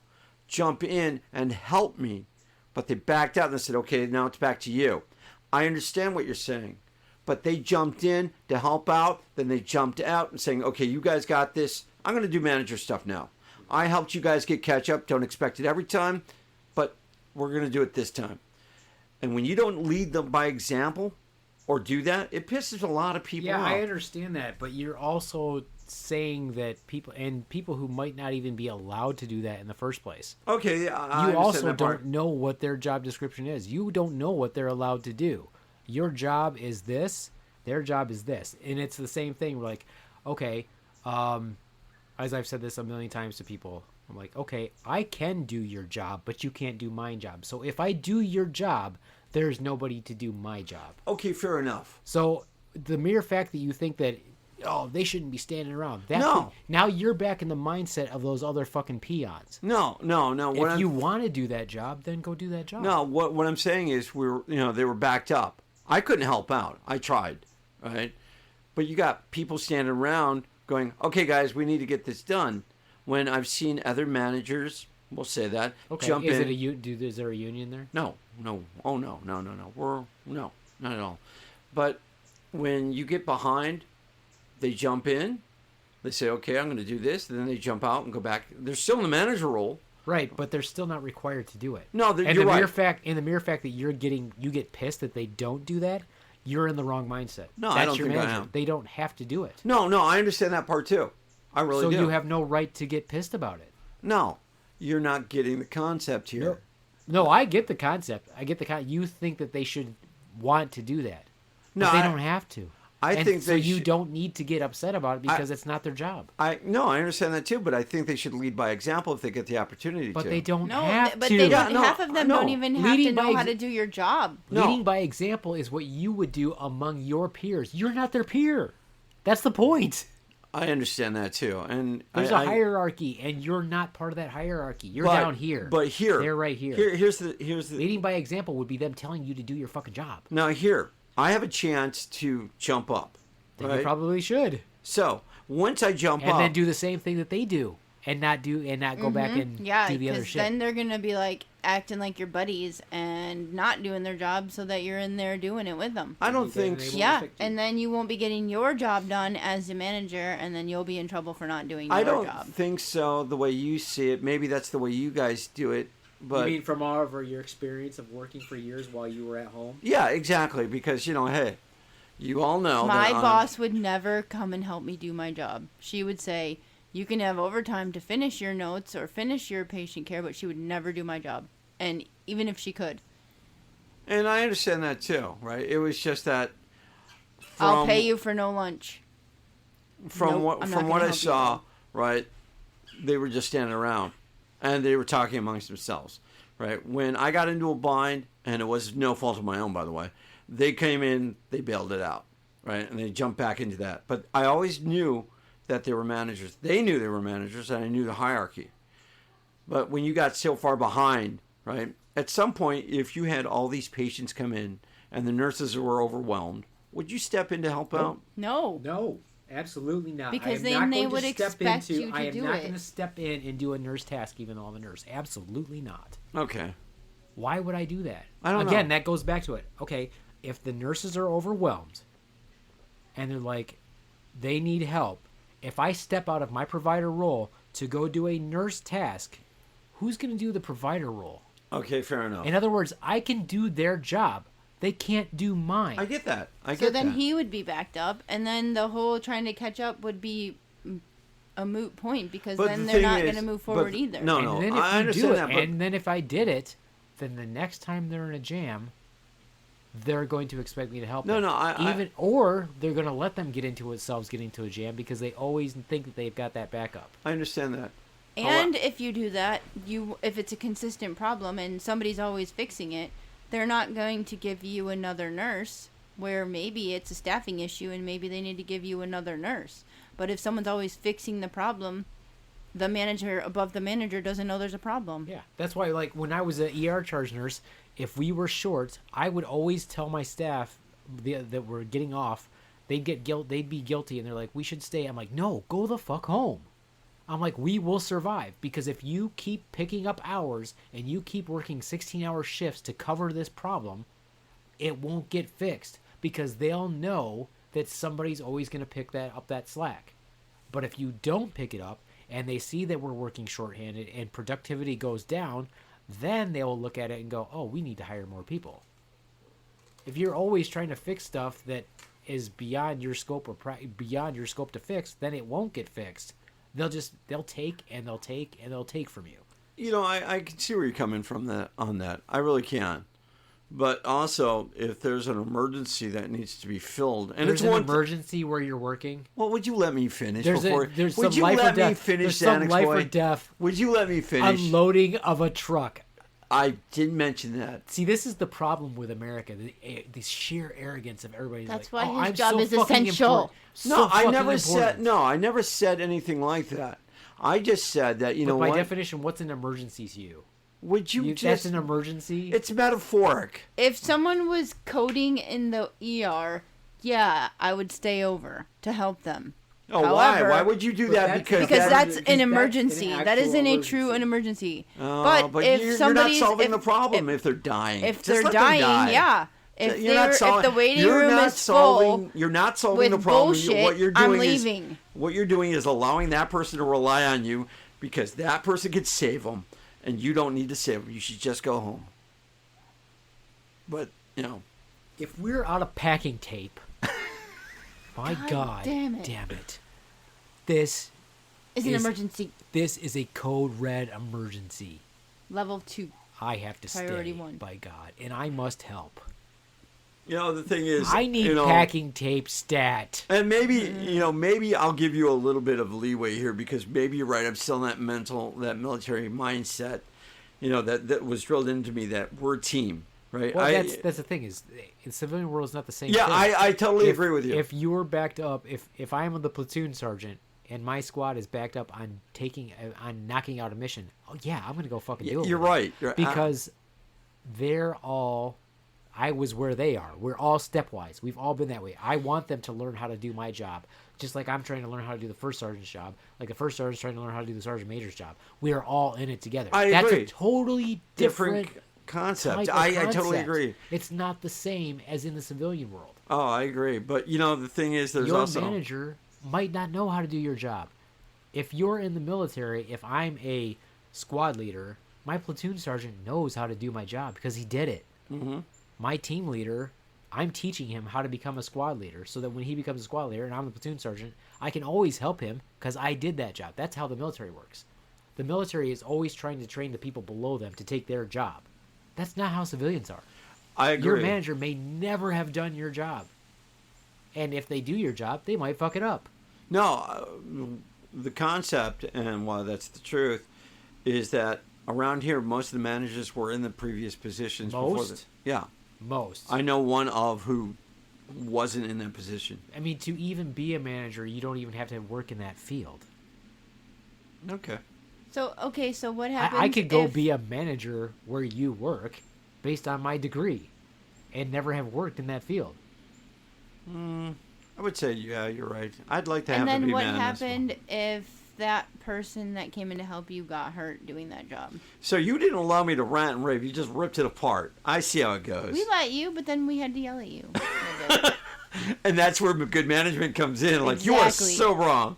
jump in and help me, but they backed out and they said, okay, now it's back to you. I understand what you're saying, but they jumped in to help out, then they jumped out and saying, okay, you guys got this. I'm going to do manager stuff now. I helped you guys get catch up. Don't expect it every time, but we're going to do it this time. And when you don't lead them by example, or do that, it pisses a lot of people off.
Yeah, I understand that, but you're also saying that people who might not even be allowed to do that in the first place.
Okay, I
you also
that part.
don't know what their job description is. You don't know what they're allowed to do. Your job is this, their job is this. And it's the same thing. We're like, okay, as I've said this a million times to people, I'm like, okay, I can do your job, but you can't do my job. So if I do your job, there's nobody to do my job.
Okay, fair enough.
So the mere fact that you think that, oh, they shouldn't be standing around.
No.
Now you're back in the mindset of those other fucking peons.
No.
If you want to do that job, then go do that job.
No, what I'm saying is they were backed up. I couldn't help out. I tried, right? But you got people standing around going, okay, guys, we need to get this done. when I've seen other managers, we'll say that,
Okay.
jump
Is
in.
is there a union there?
No. Oh, no. No, not at all. But when you get behind, they jump in. They say, okay, I'm going to do this. And then they jump out and go back. They're still in the manager role.
Right, but they're still not required to do it.
No,
and
you're
the
right.
mere fact that you get pissed that they don't do that, you're in the wrong mindset.
No,
That's
I don't
your
think I
manager.
am.
They don't have to do it.
No, I understand that part too. I really do.
So you have no right to get pissed about it.
No, you're not getting the concept here.
No, I get the concept. You think that they should want to do that.
No,
But they don't have to.
I think
so
they
you
should-
don't need to get upset about it because it's not their job.
I understand that too, but I think they should lead by example if they get the opportunity
But
to.
they don't
No,
have
but
to.
they don't.
Yeah, no,
half of them
no.
don't even have
Leading
to know
by
how
ex-
to do your job.
No.
Leading by example is what you would do among your peers. You're not their peer. That's the point.
I understand that too, and
There's
a
a hierarchy, and you're not part of that hierarchy. You're
but-
down here.
But here,
They're right here.
Here's the
Leading by example would be them telling you to do your fucking job.
now here. I have a chance to jump up,
Then
right?
you probably should.
So once I jump
And
up,
then do the same thing that they do. And not go back and
Yeah,
do the other
because
shit.
then they're gonna be like acting like your buddies and not doing their job, so that you're in there doing it with them.
I don't think.
they won't
Yeah,
affect you.
and then you won't be getting your job done as the manager, and then you'll be in trouble for not doing your
I don't
job.
think so. The way you see it, maybe that's the way you guys do it. But
you mean from all over your experience of working for years while you were at home?
yeah, exactly. Because hey, you all know
My
that
boss would never come and help me do my job. She would say, you can have overtime to finish your notes or finish your patient care, but she would never do my job. And even if she could.
and I understand that too, right? It was just that.
I'll pay you for no lunch.
From
Nope,
what
I'm not
from
gonna
what I
help you
saw,
then.
right, they were just standing around, and they were talking amongst themselves, right. When I got into a bind, and it was no fault of my own, by the way, they came in, they bailed it out, right, and they jumped back into that. But I always knew that they were managers. They knew they were managers, and I knew the hierarchy. But when you got so far behind, right, at some point, if you had all these patients come in and the nurses were overwhelmed, would you step in to help out?
No.
No, absolutely not.
Because
I am
then
not
they
going
would
to step
expect
into,
you to
I am
do
not
it.
going to step in and do a nurse task even though I'm a nurse. Absolutely not.
Okay.
Why would I do that?
I don't
Again,
know.
that goes back to it. Okay, if the nurses are overwhelmed and they're like, they need help, if I step out of my provider role to go do a nurse task, who's going to do the provider role?
Okay, fair enough.
In other words, I can do their job. They can't do mine.
I get that.
So then he would be backed up, and then the whole trying to catch up would be a moot point, because
But
then
the
they're
thing
not
is-
going to move
but-
forward either.
no,
And then if
I
you
understand
do it,
that, but-
and then if I did it, then the next time they're in a jam, they're going to expect me to help
No,
them.
no,
or they're going to let them get into a jam because they always think that they've got that backup.
I understand that.
And if you do that, if it's a consistent problem and somebody's always fixing it, they're not going to give you another nurse where maybe it's a staffing issue and maybe they need to give you another nurse. But if someone's always fixing the problem, the manager above the manager doesn't know there's a problem.
Yeah, that's why, like, when I was an ER charge nurse, if we were short, I would always tell my staff that were getting off, they'd be guilty, and they're like, we should stay. I'm like, no, go the fuck home. I'm like, we will survive, because if you keep picking up hours and you keep working 16-hour shifts to cover this problem, it won't get fixed, because they'll know that somebody's always going to pick up that slack. But if you don't pick it up, and they see that we're working shorthanded and productivity goes down, then they will look at it and go, oh, we need to hire more people. If you're always trying to fix stuff that is beyond your scope or beyond your scope to fix, then it won't get fixed. They'll take and they'll take and they'll take from you.
You know, I can see where you're coming from on that. I really can. But also, if there's an emergency that needs to be filled, and
There's
it's
an
one
emergency where you're working.
well, would you let me finish
There's
before?
there's
would
some
you
life
let
or death.
me finish
There's some
that,
life or
exploit?
death
Would you let me finish?
unloading of a truck.
I didn't mention that.
See, this is the problem with America: the sheer arrogance of everybody.
That's
like,
why
oh,
his
I'm
job
so
is
fucking
essential.
important.
No,
So
I
fucking
never
important.
said. No, I never said anything like that. I just said that you
But
know
by
what?
definition, what's an emergency to you?
Would you
That's
just?
an emergency.
It's metaphoric.
If someone was coding in the ER, yeah, I would stay over to help them.
Oh,
However,
why? Why would you do that?
Because that's an emergency. That isn't a true an emergency.
But
if
you're not solving the problem if they're dying.
If
Just
they're
let them
dying,
die.
yeah. If the waiting room is full,
you're not solving the
with
problem.
bullshit,
What you're doing
I'm leaving.
What you're doing is allowing that person to rely on you because that person could save them, and you don't need to save them. You should just go home. But
if we're out of packing tape, my God,
damn it.
This
It's an emergency.
This is a code red emergency.
Level 2.
I have to
Priority
stay,
1.
by God, and I must help.
The thing is,
I need packing tape stat.
And maybe, maybe I'll give you a little bit of leeway here because maybe you're right. I'm still in that military mindset, that was drilled into me that we're a team, right?
Well, that's the thing is, in the civilian world, it's not the same
yeah,
thing.
I totally agree with you.
If you're backed up, if I'm the platoon sergeant and my squad is backed up on knocking out a mission, oh yeah, I'm gonna go fucking do it.
You're right.
Because they're all. I was where they are. We're all stepwise. We've all been that way. I want them to learn how to do my job, just like I'm trying to learn how to do the first sergeant's job, like the first sergeant's trying to learn how to do the sergeant major's job. We are all in it together. That's
agree.
a totally different
concept.
type of
I
concept.
totally agree.
It's not the same as in the civilian world.
Oh, I agree. But the thing is, there's
your
also
manager might not know how to do your job. If you're in the military, if I'm a squad leader, my platoon sergeant knows how to do my job because he did it.
Mm-hmm.
My team leader, I'm teaching him how to become a squad leader so that when he becomes a squad leader and I'm the platoon sergeant, I can always help him because I did that job. That's how the military works. The military is always trying to train the people below them to take their job. That's not how civilians are.
I agree.
Your manager may never have done your job. And if they do your job, they might fuck it up.
No, the concept, and why that's the truth, is that around here, most of the managers were in the previous positions.
Most?
Yeah.
Most.
I know one of who wasn't in that position.
I mean, to even be a manager, you don't even have to work in that field.
Okay.
So what happens
I could go
if...
be a manager where you work based on my degree and never have worked in that field.
I would say, yeah, you're right. I'd like to have
And then
to be
what
man.
happened if that person that came in to help you got hurt doing that job?
So you didn't allow me to rant and rave. You just ripped it apart. I see how it goes.
We let you, but then we had to yell at you.
And that's where good management comes in. Like, you are so wrong.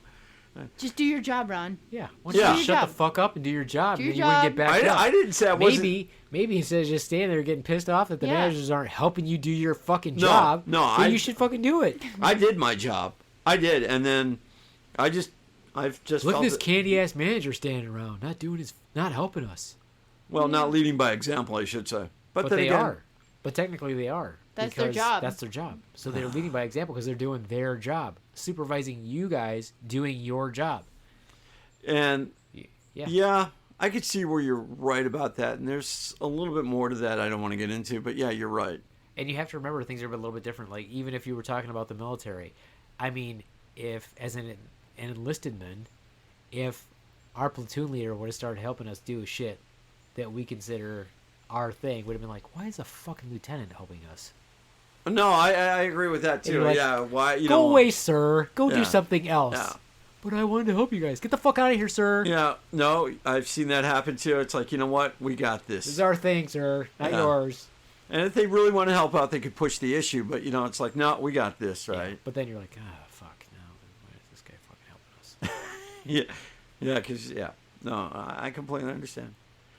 Just do your job, Ron.
Yeah. Why don't you shut the fuck up and do your job?
Do your
and you wouldn't
job.
get back up.
I didn't say I wasn't.
Maybe instead of just standing there getting pissed off that the
Yeah.
managers aren't helping you do your fucking job, then you should fucking do it.
I did my job. I did. And then I've just
Look
felt
at this
it-
candy ass manager standing around, not helping us.
Well, not leading by example, I should say. But then
they
again,
are. But technically they are.
That's their
because
job.
That's their job. So they're leading by example because they're doing their job, supervising you guys doing your job.
And
Yeah.
yeah, I could see where you're right about that. And there's a little bit more to that I don't want to get into. But yeah, you're right.
And you have to remember things are a little bit different. Like, even if you were talking about the military, I mean, if, as an enlisted man, if our platoon leader would have started helping us do shit that we consider our thing, would have been like, why is a fucking lieutenant helping us?
No, I agree with that too.
Like,
yeah, why?
Go away, sir. Go
Yeah.
do something else.
Yeah.
But I wanted to help you guys. Get the fuck out of here, sir.
Yeah, no, I've seen that happen too. It's like, you know what? We got this.
This is our thing, sir, not
Yeah.
yours.
And if they really want to help out, they could push the issue. But, it's like, no, we got this, right?
Yeah. But then you're like, fuck, no. Why is this guy fucking helping us?
Yeah, yeah, because, no, I completely understand.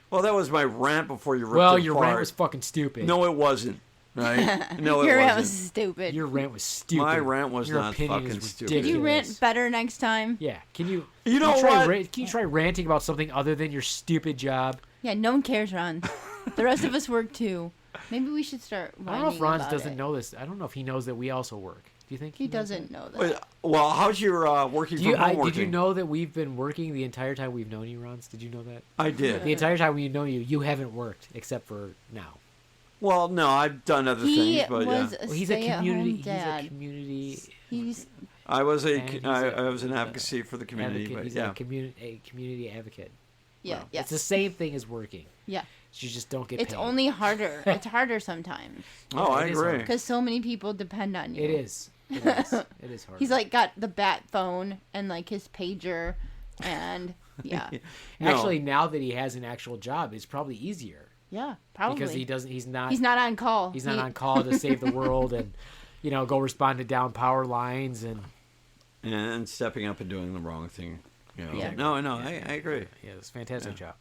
Well, that was my rant before you ripped it
Your
apart.
rant was fucking stupid.
No, it wasn't, right? No, it
Your rant
wasn't.
was stupid.
Your rant was stupid.
My rant was
Your
not
opinion
fucking
is
stupid.
Can you
ridiculous.
rant better next time?
Yeah. Can you?
You know
try
what?
Can you try ranting about something other than your stupid job?
Yeah, no one cares, Ron. The rest of us work too. Maybe we should start.
I don't know if Ronz
about
doesn't
it.
know this. I don't know if he knows that we also work. Do you think
He
knows
doesn't know that.
Wait, well, how's your working
that?
from home working?
Did you know that we've been working the entire time we've known you, Ronz? Did you know that?
I did.
The entire time we've known you, you haven't worked except for now.
Well, no, I've done other
He
things, but
was
yeah.
a
Well, he's a
stay-at-home
community.
dad.
He's a community
He's
I was
And
I was an advocacy for the community,
advocate.
but
He's
yeah.
a community advocate.
yeah,
Well,
yeah,
It's the same thing as working.
yeah.
You just don't get
It's
paid.
only harder. It's harder sometimes
Oh, I
it is
agree.
hard.
because so many people depend on you.
It is. It is. It is hard.
He's like got the bat phone and like his pager, and yeah,
No.
Actually, now that he has an actual job, it's probably easier
yeah, probably
because he doesn't. He's not
on call.
He's not on call to save the world and go respond to down power lines
and stepping up and doing the wrong thing.
Yeah.
No, I agree.
Yeah, it's a fantastic job.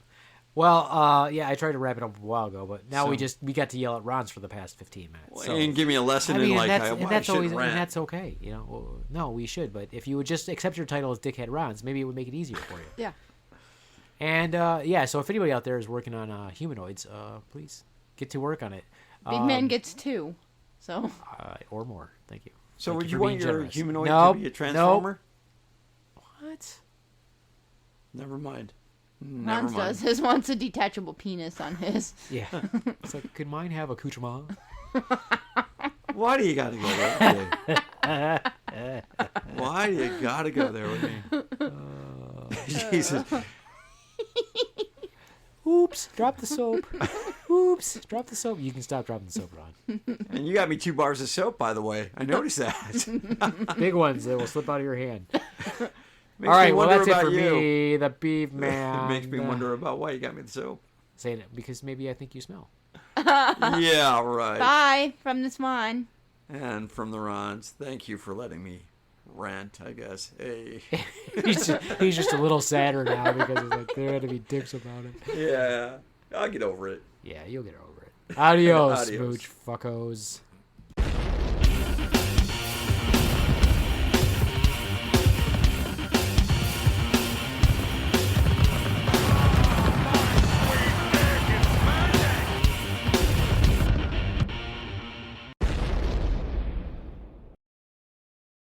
Well, I tried to wrap it up a while ago, but now we got to yell at Ronz for the past 15 minutes. So.
And give me a lesson in like why I shouldn't rant.
And that's okay. Well, no, we should. But if you would just accept your title as Dickhead Ronz, maybe it would make it easier for you.
Yeah.
And so if anybody out there is working on humanoids, please get to work on it.
Beaveman gets 2, so
or more. Thank you.
So
Thank
would
you
you
for
want
being
your
generous.
humanoid
Nope,
to be a transformer?
What?
Never mind.
Ronz does. His wants a detachable penis on his.
Yeah. It's like, could mine have accoutrement?
Why do you gotta go there? Why do you gotta go there with me? Jesus.
Oops, drop the soap. Oops, drop the soap. You can stop dropping the soap, Ron.
And you got me 2 bars of soap, by the way. I noticed that.
Big ones that will slip out of your hand.
Makes
All right,
me
well,
wonder
that's it
about
for
you.
me, the Beaveman.
It makes me wonder about why you got me the soap.
Saying it because maybe I think you smell.
Yeah, right.
Bye from the Swan.
And from the Ronz, thank you for letting me rant, I guess. Hey.
he's just a little sadder now because it's like there had to be dicks about it.
Yeah, I'll get over it.
Yeah, you'll get over it. Adios,
Adios.
smooch fuckos.